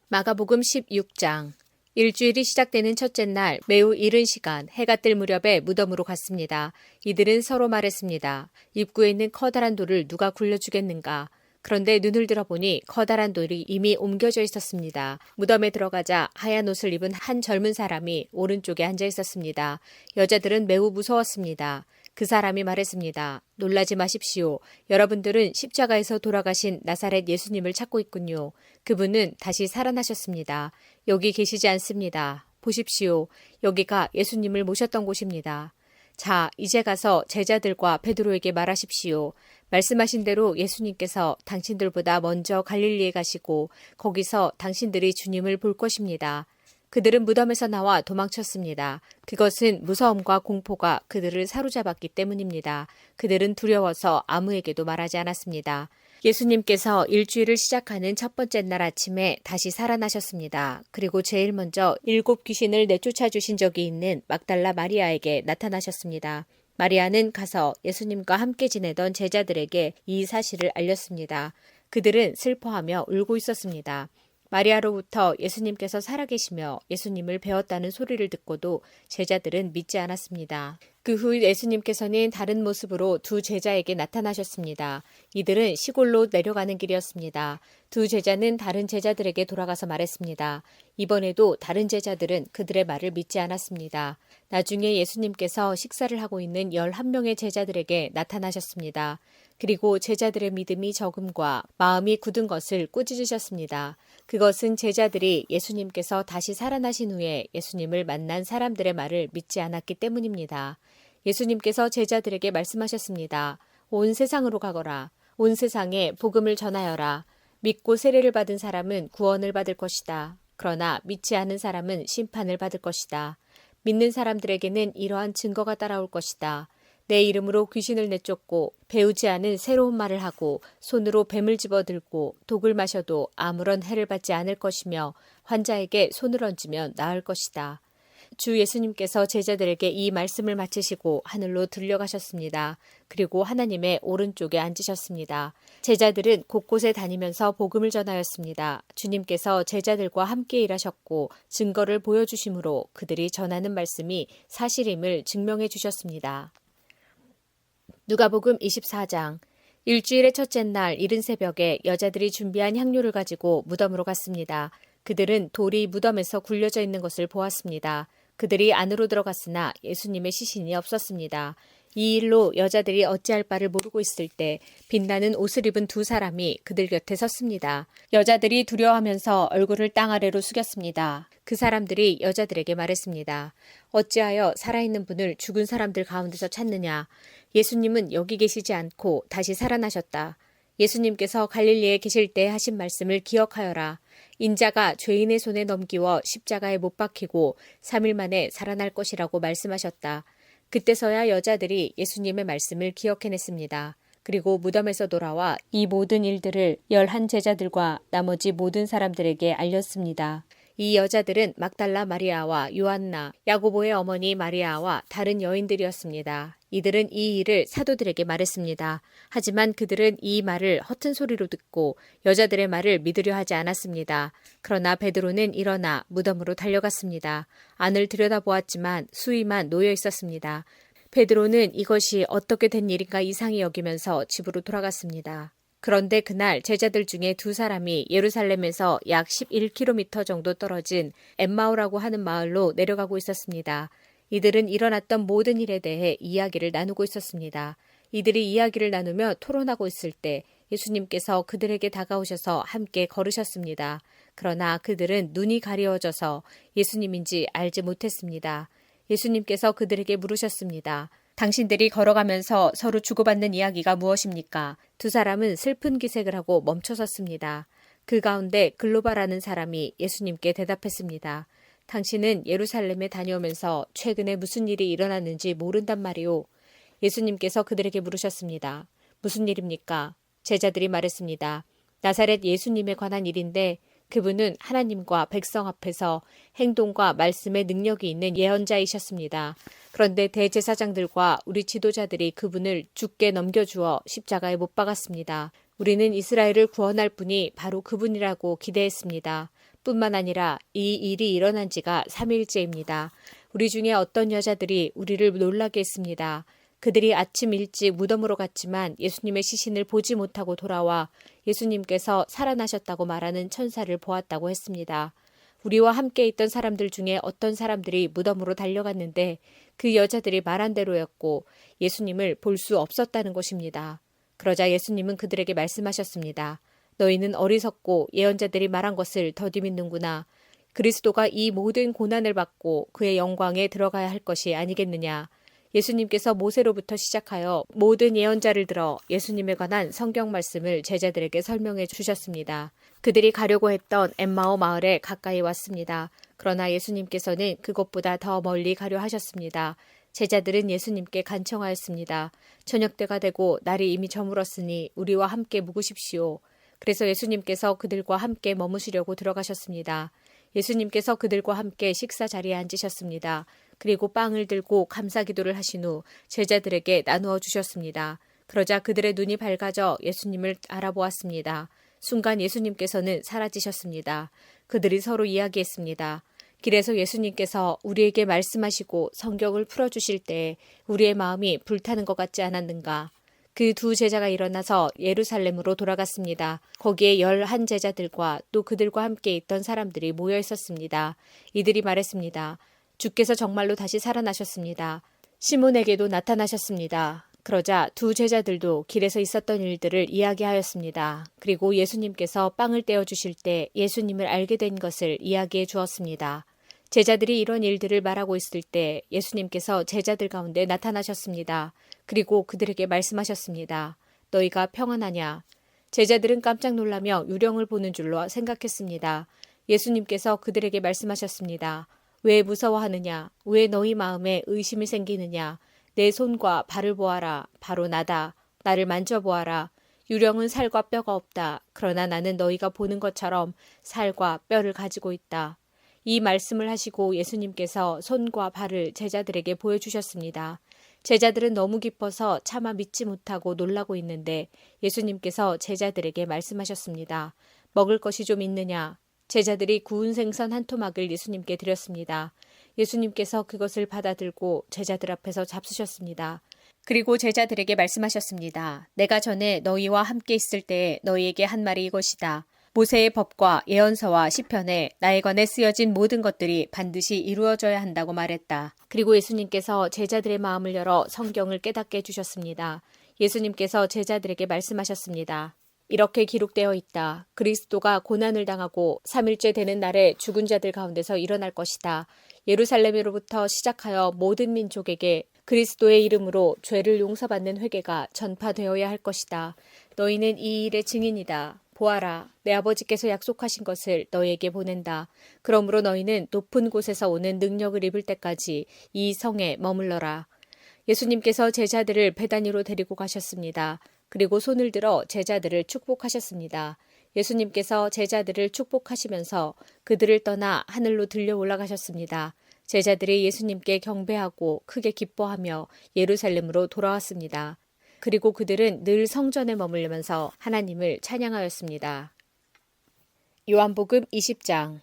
마가복음 16장. 일주일이 시작되는 첫째 날 매우 이른 시간 해가 뜰 무렵에 무덤으로 갔습니다. 이들은 서로 말했습니다. 입구에 있는 커다란 돌을 누가 굴려주겠는가? 그런데 눈을 들어보니 커다란 돌이 이미 옮겨져 있었습니다. 무덤에 들어가자 하얀 옷을 입은 한 젊은 사람이 오른쪽에 앉아 있었습니다. 여자들은 매우 무서웠습니다. 그 사람이 말했습니다. 놀라지 마십시오. 여러분들은 십자가에서 돌아가신 나사렛 예수님을 찾고 있군요. 그분은 다시 살아나셨습니다. 여기 계시지 않습니다. 보십시오. 여기가 예수님을 모셨던 곳입니다. 자, 이제 가서 제자들과 베드로에게 말하십시오. 말씀하신 대로 예수님께서 당신들보다 먼저 갈릴리에 가시고 거기서 당신들이 주님을 볼 것입니다. 그들은 무덤에서 나와 도망쳤습니다. 그것은 무서움과 공포가 그들을 사로잡았기 때문입니다. 그들은 두려워서 아무에게도 말하지 않았습니다. 예수님께서 일주일을 시작하는 첫 번째 날 아침에 다시 살아나셨습니다. 그리고 제일 먼저 7 귀신을 내쫓아 주신 적이 있는 막달라 마리아에게 나타나셨습니다. 마리아는 가서 예수님과 함께 지내던 제자들에게 이 사실을 알렸습니다. 그들은 슬퍼하며 울고 있었습니다. 마리아로부터 예수님께서 살아계시며 예수님을 배웠다는 소리를 듣고도 제자들은 믿지 않았습니다. 그 후 예수님께서는 다른 모습으로 두 제자에게 나타나셨습니다. 이들은 시골로 내려가는 길이었습니다. 두 제자는 다른 제자들에게 돌아가서 말했습니다. 이번에도 다른 제자들은 그들의 말을 믿지 않았습니다. 나중에 예수님께서 식사를 하고 있는 11명의 제자들에게 나타나셨습니다. 그리고 제자들의 믿음이 적음과 마음이 굳은 것을 꾸짖으셨습니다. 그것은 제자들이 예수님께서 다시 살아나신 후에 예수님을 만난 사람들의 말을 믿지 않았기 때문입니다. 예수님께서 제자들에게 말씀하셨습니다. 온 세상으로 가거라. 온 세상에 복음을 전하여라. 믿고 세례를 받은 사람은 구원을 받을 것이다. 그러나 믿지 않은 사람은 심판을 받을 것이다. 믿는 사람들에게는 이러한 증거가 따라올 것이다. 내 이름으로 귀신을 내쫓고 배우지 않은 새로운 말을 하고 손으로 뱀을 집어들고 독을 마셔도 아무런 해를 받지 않을 것이며 환자에게 손을 얹으면 나을 것이다. 주 예수님께서 제자들에게 이 말씀을 마치시고 하늘로 들려가셨습니다. 그리고 하나님의 오른쪽에 앉으셨습니다. 제자들은 곳곳에 다니면서 복음을 전하였습니다. 주님께서 제자들과 함께 일하셨고 증거를 보여주심으로 그들이 전하는 말씀이 사실임을 증명해 주셨습니다. 누가복음 24장. 일주일의 첫째 날 이른 새벽에 여자들이 준비한 향료를 가지고 무덤으로 갔습니다. 그들은 돌이 무덤에서 굴려져 있는 것을 보았습니다. 그들이 안으로 들어갔으나 예수님의 시신이 없었습니다. 이 일로 여자들이 어찌할 바를 모르고 있을 때 빛나는 옷을 입은 두 사람이 그들 곁에 섰습니다. 여자들이 두려워하면서 얼굴을 땅 아래로 숙였습니다. 그 사람들이 여자들에게 말했습니다. 어찌하여 살아있는 분을 죽은 사람들 가운데서 찾느냐? 예수님은 여기 계시지 않고 다시 살아나셨다. 예수님께서 갈릴리에 계실 때 하신 말씀을 기억하여라. 인자가 죄인의 손에 넘기워 십자가에 못 박히고 3일 만에 살아날 것이라고 말씀하셨다. 그때서야 여자들이 예수님의 말씀을 기억해냈습니다. 그리고 무덤에서 돌아와 이 모든 일들을 11 제자들과 나머지 모든 사람들에게 알렸습니다. 이 여자들은 막달라 마리아와 요한나, 야고보의 어머니 마리아와 다른 여인들이었습니다. 이들은 이 일을 사도들에게 말했습니다. 하지만 그들은 이 말을 허튼 소리로 듣고 여자들의 말을 믿으려 하지 않았습니다. 그러나 베드로는 일어나 무덤으로 달려갔습니다. 안을 들여다보았지만 수위만 놓여 있었습니다. 베드로는 이것이 어떻게 된 일인가 이상히 여기면서 집으로 돌아갔습니다. 그런데 그날 제자들 중에 두 사람이 예루살렘에서 약 11km 정도 떨어진 엠마오라고 하는 마을로 내려가고 있었습니다. 이들은 일어났던 모든 일에 대해 이야기를 나누고 있었습니다. 이들이 이야기를 나누며 토론하고 있을 때 예수님께서 그들에게 다가오셔서 함께 걸으셨습니다. 그러나 그들은 눈이 가리워져서 예수님인지 알지 못했습니다. 예수님께서 그들에게 물으셨습니다. 당신들이 걸어가면서 서로 주고받는 이야기가 무엇입니까? 두 사람은 슬픈 기색을 하고 멈춰섰습니다. 그 가운데 글로바라는 사람이 예수님께 대답했습니다. 당신은 예루살렘에 다녀오면서 최근에 무슨 일이 일어났는지 모른단 말이오. 예수님께서 그들에게 물으셨습니다. 무슨 일입니까? 제자들이 말했습니다. 나사렛 예수님에 관한 일인데 그분은 하나님과 백성 앞에서 행동과 말씀의 능력이 있는 예언자이셨습니다. 그런데 대제사장들과 우리 지도자들이 그분을 죽게 넘겨주어 십자가에 못 박았습니다. 우리는 이스라엘을 구원할 분이 바로 그분이라고 기대했습니다. 뿐만 아니라 이 일이 일어난 지가 3일째입니다. 우리 중에 어떤 여자들이 우리를 놀라게 했습니다. 그들이 아침 일찍 무덤으로 갔지만 예수님의 시신을 보지 못하고 돌아와 예수님께서 살아나셨다고 말하는 천사를 보았다고 했습니다. 우리와 함께 있던 사람들 중에 어떤 사람들이 무덤으로 달려갔는데 그 여자들이 말한 대로였고 예수님을 볼 수 없었다는 것입니다. 그러자 예수님은 그들에게 말씀하셨습니다. 너희는 어리석고 예언자들이 말한 것을 더디 믿는구나. 그리스도가 이 모든 고난을 받고 그의 영광에 들어가야 할 것이 아니겠느냐. 예수님께서 모세로부터 시작하여 모든 예언자를 들어 예수님에 관한 성경 말씀을 제자들에게 설명해 주셨습니다. 그들이 가려고 했던 엠마오 마을에 가까이 왔습니다. 그러나 예수님께서는 그것보다 더 멀리 가려 하셨습니다. 제자들은 예수님께 간청하였습니다. 저녁 때가 되고 날이 이미 저물었으니 우리와 함께 묵으십시오. 그래서 예수님께서 그들과 함께 머무시려고 들어가셨습니다. 예수님께서 그들과 함께 식사 자리에 앉으셨습니다. 그리고 빵을 들고 감사기도를 하신 후 제자들에게 나누어 주셨습니다. 그러자 그들의 눈이 밝아져 예수님을 알아보았습니다. 순간 예수님께서는 사라지셨습니다. 그들이 서로 이야기했습니다. 길에서 예수님께서 우리에게 말씀하시고 성경을 풀어주실 때 우리의 마음이 불타는 것 같지 않았는가? 그 두 제자가 일어나서 예루살렘으로 돌아갔습니다. 거기에 11 제자들과 또 그들과 함께 있던 사람들이 모여 있었습니다. 이들이 말했습니다. 주께서 정말로 다시 살아나셨습니다. 시몬에게도 나타나셨습니다. 그러자 두 제자들도 길에서 있었던 일들을 이야기하였습니다. 그리고 예수님께서 빵을 떼어주실 때 예수님을 알게 된 것을 이야기해 주었습니다. 제자들이 이런 일들을 말하고 있을 때 예수님께서 제자들 가운데 나타나셨습니다. 그리고 그들에게 말씀하셨습니다. 너희가 평안하냐? 제자들은 깜짝 놀라며 유령을 보는 줄로 생각했습니다. 예수님께서 그들에게 말씀하셨습니다. 왜 무서워하느냐? 왜 너희 마음에 의심이 생기느냐? 내 손과 발을 보아라. 바로 나다. 나를 만져보아라. 유령은 살과 뼈가 없다. 그러나 나는 너희가 보는 것처럼 살과 뼈를 가지고 있다. 이 말씀을 하시고 예수님께서 손과 발을 제자들에게 보여주셨습니다. 제자들은 너무 기뻐서 차마 믿지 못하고 놀라고 있는데 예수님께서 제자들에게 말씀하셨습니다. 먹을 것이 좀 있느냐? 제자들이 구운 생선 한 토막을 예수님께 드렸습니다. 예수님께서 그것을 받아들고 제자들 앞에서 잡수셨습니다. 그리고 제자들에게 말씀하셨습니다. 내가 전에 너희와 함께 있을 때에 너희에게 한 말이 이것이다. 모세의 법과 예언서와 시편에 나에 관해 쓰여진 모든 것들이 반드시 이루어져야 한다고 말했다. 그리고 예수님께서 제자들의 마음을 열어 성경을 깨닫게 해주셨습니다. 예수님께서 제자들에게 말씀하셨습니다. 이렇게 기록되어 있다. 그리스도가 고난을 당하고 3일째 되는 날에 죽은 자들 가운데서 일어날 것이다. 예루살렘으로부터 시작하여 모든 민족에게 그리스도의 이름으로 죄를 용서받는 회개가 전파되어야 할 것이다. 너희는 이 일의 증인이다. 보아라, 내 아버지께서 약속하신 것을 너희에게 보낸다. 그러므로 너희는 높은 곳에서 오는 능력을 입을 때까지 이 성에 머물러라. 예수님께서 제자들을 베다니로 데리고 가셨습니다. 그리고 손을 들어 제자들을 축복하셨습니다. 예수님께서 제자들을 축복하시면서 그들을 떠나 하늘로 들려 올라가셨습니다. 제자들이 예수님께 경배하고 크게 기뻐하며 예루살렘으로 돌아왔습니다. 그리고 그들은 늘 성전에 머물면서 하나님을 찬양하였습니다. 요한복음 20장.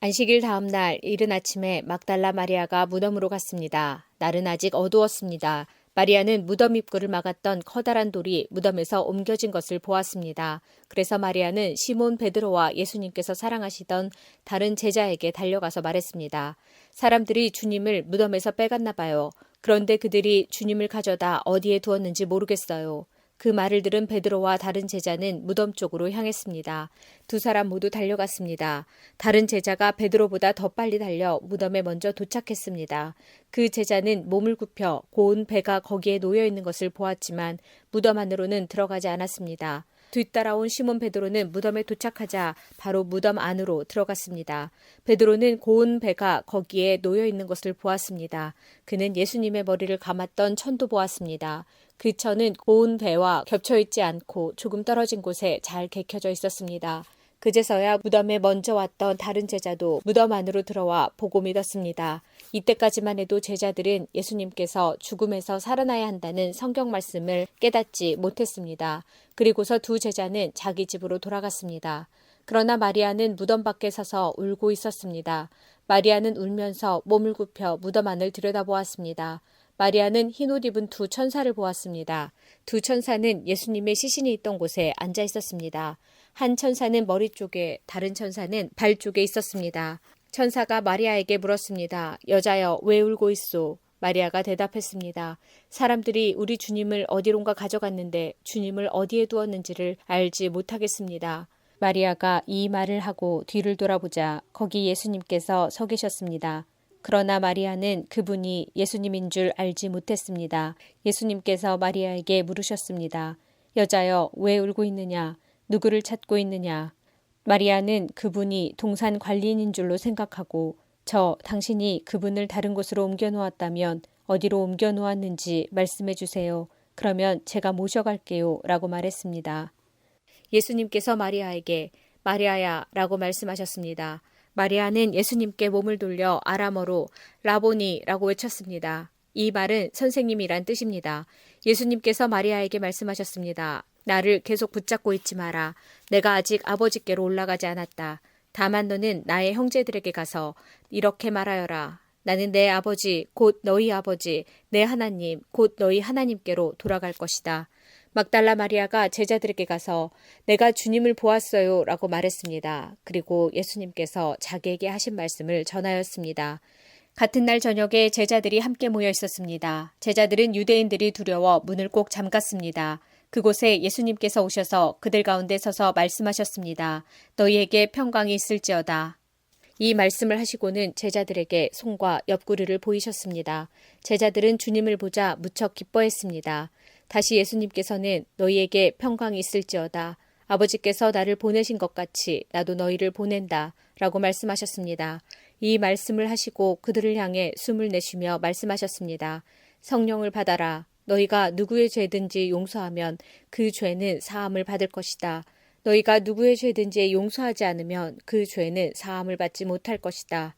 안식일 다음 날 이른 아침에 막달라 마리아가 무덤으로 갔습니다. 날은 아직 어두웠습니다. 마리아는 무덤 입구를 막았던 커다란 돌이 무덤에서 옮겨진 것을 보았습니다. 그래서 마리아는 시몬 베드로와 예수님께서 사랑하시던 다른 제자에게 달려가서 말했습니다. 사람들이 주님을 무덤에서 빼갔나 봐요. 그런데 그들이 주님을 가져다 어디에 두었는지 모르겠어요. 그 말을 들은 베드로와 다른 제자는 무덤 쪽으로 향했습니다. 두 사람 모두 달려갔습니다. 다른 제자가 베드로보다 더 빨리 달려 무덤에 먼저 도착했습니다. 그 제자는 몸을 굽혀 고운 배가 거기에 놓여 있는 것을 보았지만 무덤 안으로는 들어가지 않았습니다. 뒤따라온 시몬 베드로는 무덤에 도착하자 바로 무덤 안으로 들어갔습니다. 베드로는 고운 배가 거기에 놓여 있는 것을 보았습니다. 그는 예수님의 머리를 감았던 천도 보았습니다. 그 천은 고운 배와 겹쳐 있지 않고 조금 떨어진 곳에 잘 개켜져 있었습니다. 그제서야 무덤에 먼저 왔던 다른 제자도 무덤 안으로 들어와 보고 믿었습니다. 이때까지만 해도 제자들은 예수님께서 죽음에서 살아나야 한다는 성경 말씀을 깨닫지 못했습니다. 그리고서 두 제자는 자기 집으로 돌아갔습니다. 그러나 마리아는 무덤 밖에 서서 울고 있었습니다. 마리아는 울면서 몸을 굽혀 무덤 안을 들여다보았습니다. 마리아는 흰옷 입은 두 천사를 보았습니다. 두 천사는 예수님의 시신이 있던 곳에 앉아 있었습니다. 한 천사는 머리 쪽에, 다른 천사는 발 쪽에 있었습니다. 천사가 마리아에게 물었습니다. 여자여, 왜 울고 있소? 마리아가 대답했습니다. 사람들이 우리 주님을 어디론가 가져갔는데 주님을 어디에 두었는지를 알지 못하겠습니다. 마리아가 이 말을 하고 뒤를 돌아보자 거기 예수님께서 서 계셨습니다. 그러나 마리아는 그분이 예수님인 줄 알지 못했습니다. 예수님께서 마리아에게 물으셨습니다. 여자여, 왜 울고 있느냐? 누구를 찾고 있느냐? 마리아는 그분이 동산 관리인인 줄로 생각하고 당신이 그분을 다른 곳으로 옮겨 놓았다면 어디로 옮겨 놓았는지 말씀해 주세요. 그러면 제가 모셔갈게요. 라고 말했습니다. 예수님께서 마리아에게 마리아야 라고 말씀하셨습니다. 마리아는 예수님께 몸을 돌려 아람어로 라보니라고 외쳤습니다. 이 말은 선생님이란 뜻입니다. 예수님께서 마리아에게 말씀하셨습니다. 나를 계속 붙잡고 있지 마라. 내가 아직 아버지께로 올라가지 않았다. 다만 너는 나의 형제들에게 가서 이렇게 말하여라. 나는 내 아버지 곧 너희 아버지 내 하나님 곧 너희 하나님께로 돌아갈 것이다. 막달라 마리아가 제자들에게 가서 내가 주님을 보았어요 라고 말했습니다. 그리고 예수님께서 자기에게 하신 말씀을 전하였습니다. 같은 날 저녁에 제자들이 함께 모여 있었습니다. 제자들은 유대인들이 두려워 문을 꼭 잠갔습니다. 그곳에 예수님께서 오셔서 그들 가운데 서서 말씀하셨습니다. 너희에게 평강이 있을지어다. 이 말씀을 하시고는 제자들에게 손과 옆구리를 보이셨습니다. 제자들은 주님을 보자 무척 기뻐했습니다. 다시 예수님께서는 너희에게 평강이 있을지어다. 아버지께서 나를 보내신 것 같이 나도 너희를 보낸다. 라고 말씀하셨습니다. 이 말씀을 하시고 그들을 향해 숨을 내쉬며 말씀하셨습니다. 성령을 받아라. 너희가 누구의 죄든지 용서하면 그 죄는 사함을 받을 것이다. 너희가 누구의 죄든지 용서하지 않으면 그 죄는 사함을 받지 못할 것이다.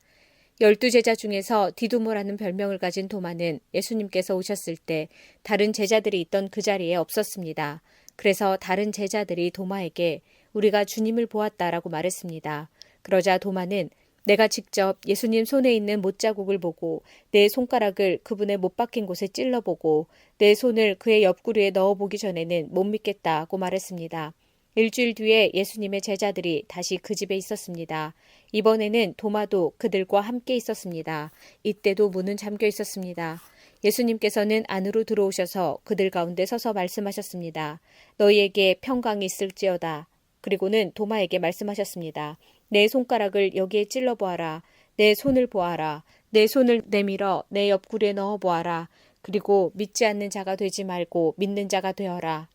12 제자 중에서 디두모라는 별명을 가진 도마는 예수님께서 오셨을 때 다른 제자들이 있던 그 자리에 없었습니다. 그래서 다른 제자들이 도마에게 우리가 주님을 보았다라고 말했습니다. 그러자 도마는 내가 직접 예수님 손에 있는 못자국을 보고 내 손가락을 그분의 못 박힌 곳에 찔러보고 내 손을 그의 옆구리에 넣어보기 전에는 못 믿겠다고 말했습니다. 일주일 뒤에 예수님의 제자들이 다시 그 집에 있었습니다. 이번에는 도마도 그들과 함께 있었습니다. 이때도 문은 잠겨 있었습니다. 예수님께서는 안으로 들어오셔서 그들 가운데 서서 말씀하셨습니다. 너희에게 평강이 있을지어다. 그리고는 도마에게 말씀하셨습니다. 내 손가락을 여기에 찔러보아라. 내 손을 보아라. 내 손을 내밀어 내 옆구리에 넣어보아라. 그리고 믿지 않는 자가 되지 말고 믿는 자가 되어라.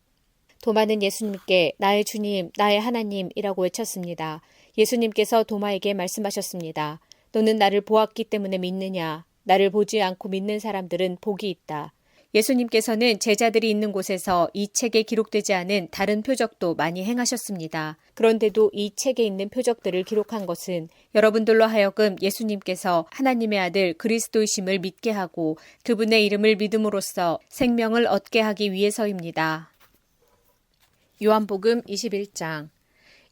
도마는 예수님께 나의 주님, 나의 하나님이라고 외쳤습니다. 예수님께서 도마에게 말씀하셨습니다. 너는 나를 보았기 때문에 믿느냐? 나를 보지 않고 믿는 사람들은 복이 있다. 예수님께서는 제자들이 있는 곳에서 이 책에 기록되지 않은 다른 표적도 많이 행하셨습니다. 그런데도 이 책에 있는 표적들을 기록한 것은 여러분들로 하여금 예수님께서 하나님의 아들 그리스도이심을 믿게 하고 그분의 이름을 믿음으로써 생명을 얻게 하기 위해서입니다. 요한복음 21장.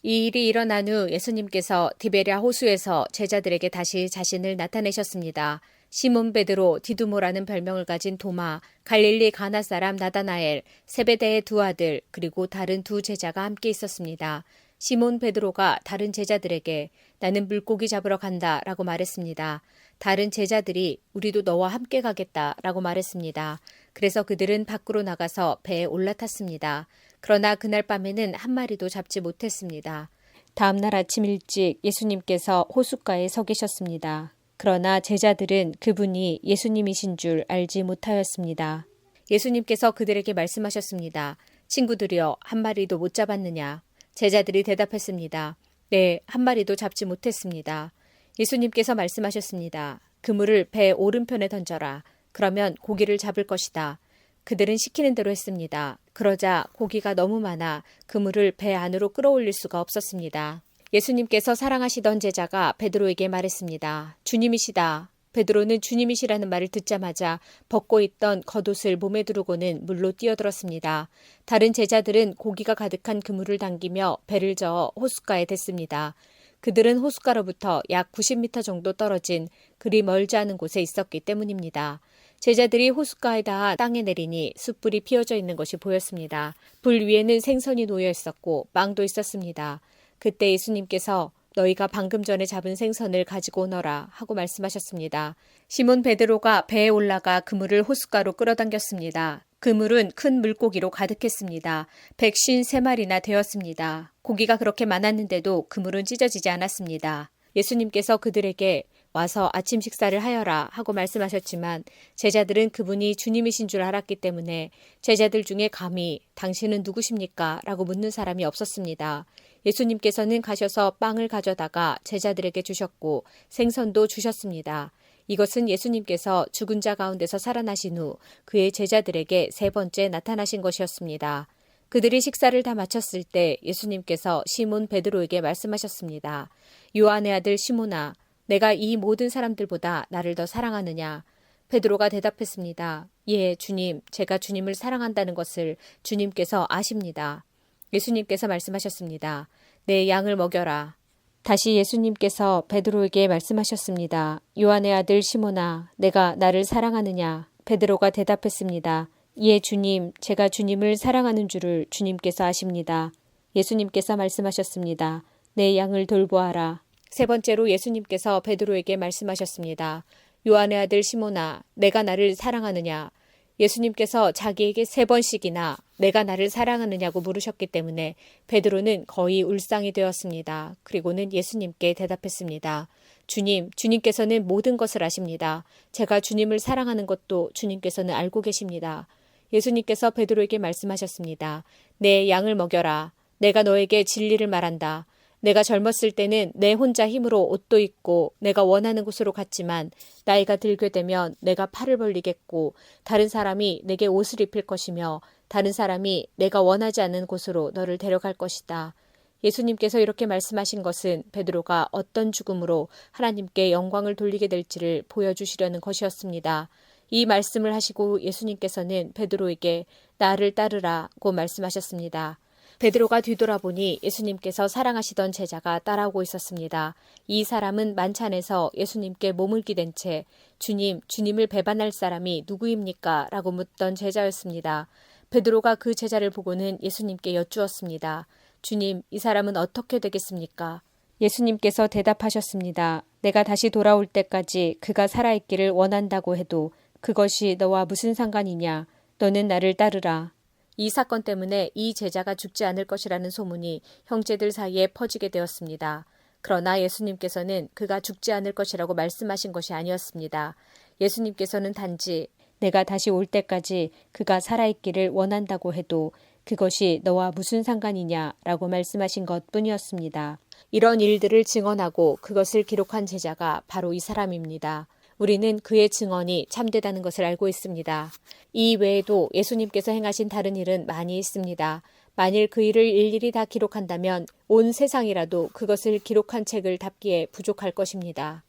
이 일이 일어난 후 예수님께서 디베랴 호수에서 제자들에게 다시 자신을 나타내셨습니다. 시몬 베드로, 디두모라는 별명을 가진 도마, 갈릴리 가나 사람 나다나엘, 세베대의 두 아들, 그리고 다른 두 제자가 함께 있었습니다. 시몬 베드로가 다른 제자들에게 나는 물고기 잡으러 간다 라고 말했습니다. 다른 제자들이 우리도 너와 함께 가겠다 라고 말했습니다. 그래서 그들은 밖으로 나가서 배에 올라탔습니다. 그러나 그날 밤에는 한 마리도 잡지 못했습니다. 다음 날 아침 일찍 예수님께서 호숫가에 서 계셨습니다. 그러나 제자들은 그분이 예수님이신 줄 알지 못하였습니다. 예수님께서 그들에게 말씀하셨습니다. 친구들이여, 한 마리도 못 잡았느냐? 제자들이 대답했습니다. 네, 한 마리도 잡지 못했습니다. 예수님께서 말씀하셨습니다. 그물을 배 오른편에 던져라. 그러면 고기를 잡을 것이다. 그들은 시키는 대로 했습니다. 그러자 고기가 너무 많아 그물을 배 안으로 끌어올릴 수가 없었습니다. 예수님께서 사랑하시던 제자가 베드로에게 말했습니다. 주님이시다. 베드로는 주님이시라는 말을 듣자마자 벗고 있던 겉옷을 몸에 두르고는 물로 뛰어들었습니다. 다른 제자들은 고기가 가득한 그물을 당기며 배를 저어 호숫가에 댔습니다. 그들은 호숫가로부터 약 90m 정도 떨어진 그리 멀지 않은 곳에 있었기 때문입니다. 제자들이 호숫가에 닿아 땅에 내리니 숯불이 피어져 있는 것이 보였습니다. 불 위에는 생선이 놓여 있었고 빵도 있었습니다. 그때 예수님께서 너희가 방금 전에 잡은 생선을 가지고 오너라 하고 말씀하셨습니다. 시몬 베드로가 배에 올라가 그물을 호숫가로 끌어당겼습니다. 그물은 큰 물고기로 가득했습니다. 153마리나 되었습니다. 고기가 그렇게 많았는데도 그물은 찢어지지 않았습니다. 예수님께서 그들에게 와서 아침 식사를 하여라 하고 말씀하셨지만 제자들은 그분이 주님이신 줄 알았기 때문에 제자들 중에 감히 당신은 누구십니까? 라고 묻는 사람이 없었습니다. 예수님께서는 가셔서 빵을 가져다가 제자들에게 주셨고 생선도 주셨습니다. 이것은 예수님께서 죽은 자 가운데서 살아나신 후 그의 제자들에게 세 번째 나타나신 것이었습니다. 그들이 식사를 다 마쳤을 때 예수님께서 시몬 베드로에게 말씀하셨습니다. 요한의 아들 시몬아, 내가 이 모든 사람들보다 나를 더 사랑하느냐? 베드로가 대답했습니다. 예, 주님, 제가 주님을 사랑한다는 것을 주님께서 아십니다. 예수님께서 말씀하셨습니다. 내 양을 먹여라. 다시 예수님께서 베드로에게 말씀하셨습니다. 요한의 아들 시몬아, 내가 나를 사랑하느냐? 베드로가 대답했습니다. 예, 주님, 제가 주님을 사랑하는 줄을 주님께서 아십니다. 예수님께서 말씀하셨습니다. 내 양을 돌보아라. 세 번째로 예수님께서 베드로에게 말씀하셨습니다. 요한의 아들 시몬아, 내가 나를 사랑하느냐? 예수님께서 자기에게 3번씩이나 내가 나를 사랑하느냐고 물으셨기 때문에 베드로는 거의 울상이 되었습니다. 그리고는 예수님께 대답했습니다. 주님, 주님께서는 모든 것을 아십니다. 제가 주님을 사랑하는 것도 주님께서는 알고 계십니다. 예수님께서 베드로에게 말씀하셨습니다. 내 양을 먹여라. 내가 너에게 진리를 말한다. 내가 젊었을 때는 내 혼자 힘으로 옷도 입고 내가 원하는 곳으로 갔지만 나이가 들게 되면 내가 팔을 벌리겠고 다른 사람이 내게 옷을 입힐 것이며 다른 사람이 내가 원하지 않는 곳으로 너를 데려갈 것이다. 예수님께서 이렇게 말씀하신 것은 베드로가 어떤 죽음으로 하나님께 영광을 돌리게 될지를 보여주시려는 것이었습니다. 이 말씀을 하시고 예수님께서는 베드로에게 나를 따르라고 말씀하셨습니다. 베드로가 뒤돌아보니 예수님께서 사랑하시던 제자가 따라오고 있었습니다. 이 사람은 만찬에서 예수님께 몸을 기댄 채 주님을 배반할 사람이 누구입니까? 라고 묻던 제자였습니다. 베드로가 그 제자를 보고는 예수님께 여쭈었습니다. 주님, 이 사람은 어떻게 되겠습니까? 예수님께서 대답하셨습니다. 내가 다시 돌아올 때까지 그가 살아있기를 원한다고 해도 그것이 너와 무슨 상관이냐? 너는 나를 따르라. 이 사건 때문에 이 제자가 죽지 않을 것이라는 소문이 형제들 사이에 퍼지게 되었습니다. 그러나 예수님께서는 그가 죽지 않을 것이라고 말씀하신 것이 아니었습니다. 예수님께서는 단지 내가 다시 올 때까지 그가 살아있기를 원한다고 해도 그것이 너와 무슨 상관이냐라고 말씀하신 것뿐이었습니다. 이런 일들을 증언하고 그것을 기록한 제자가 바로 이 사람입니다. 우리는 그의 증언이 참되다는 것을 알고 있습니다. 이 외에도 예수님께서 행하신 다른 일은 많이 있습니다. 만일 그 일을 일일이 다 기록한다면 온 세상이라도 그것을 기록한 책을 답기에 부족할 것입니다.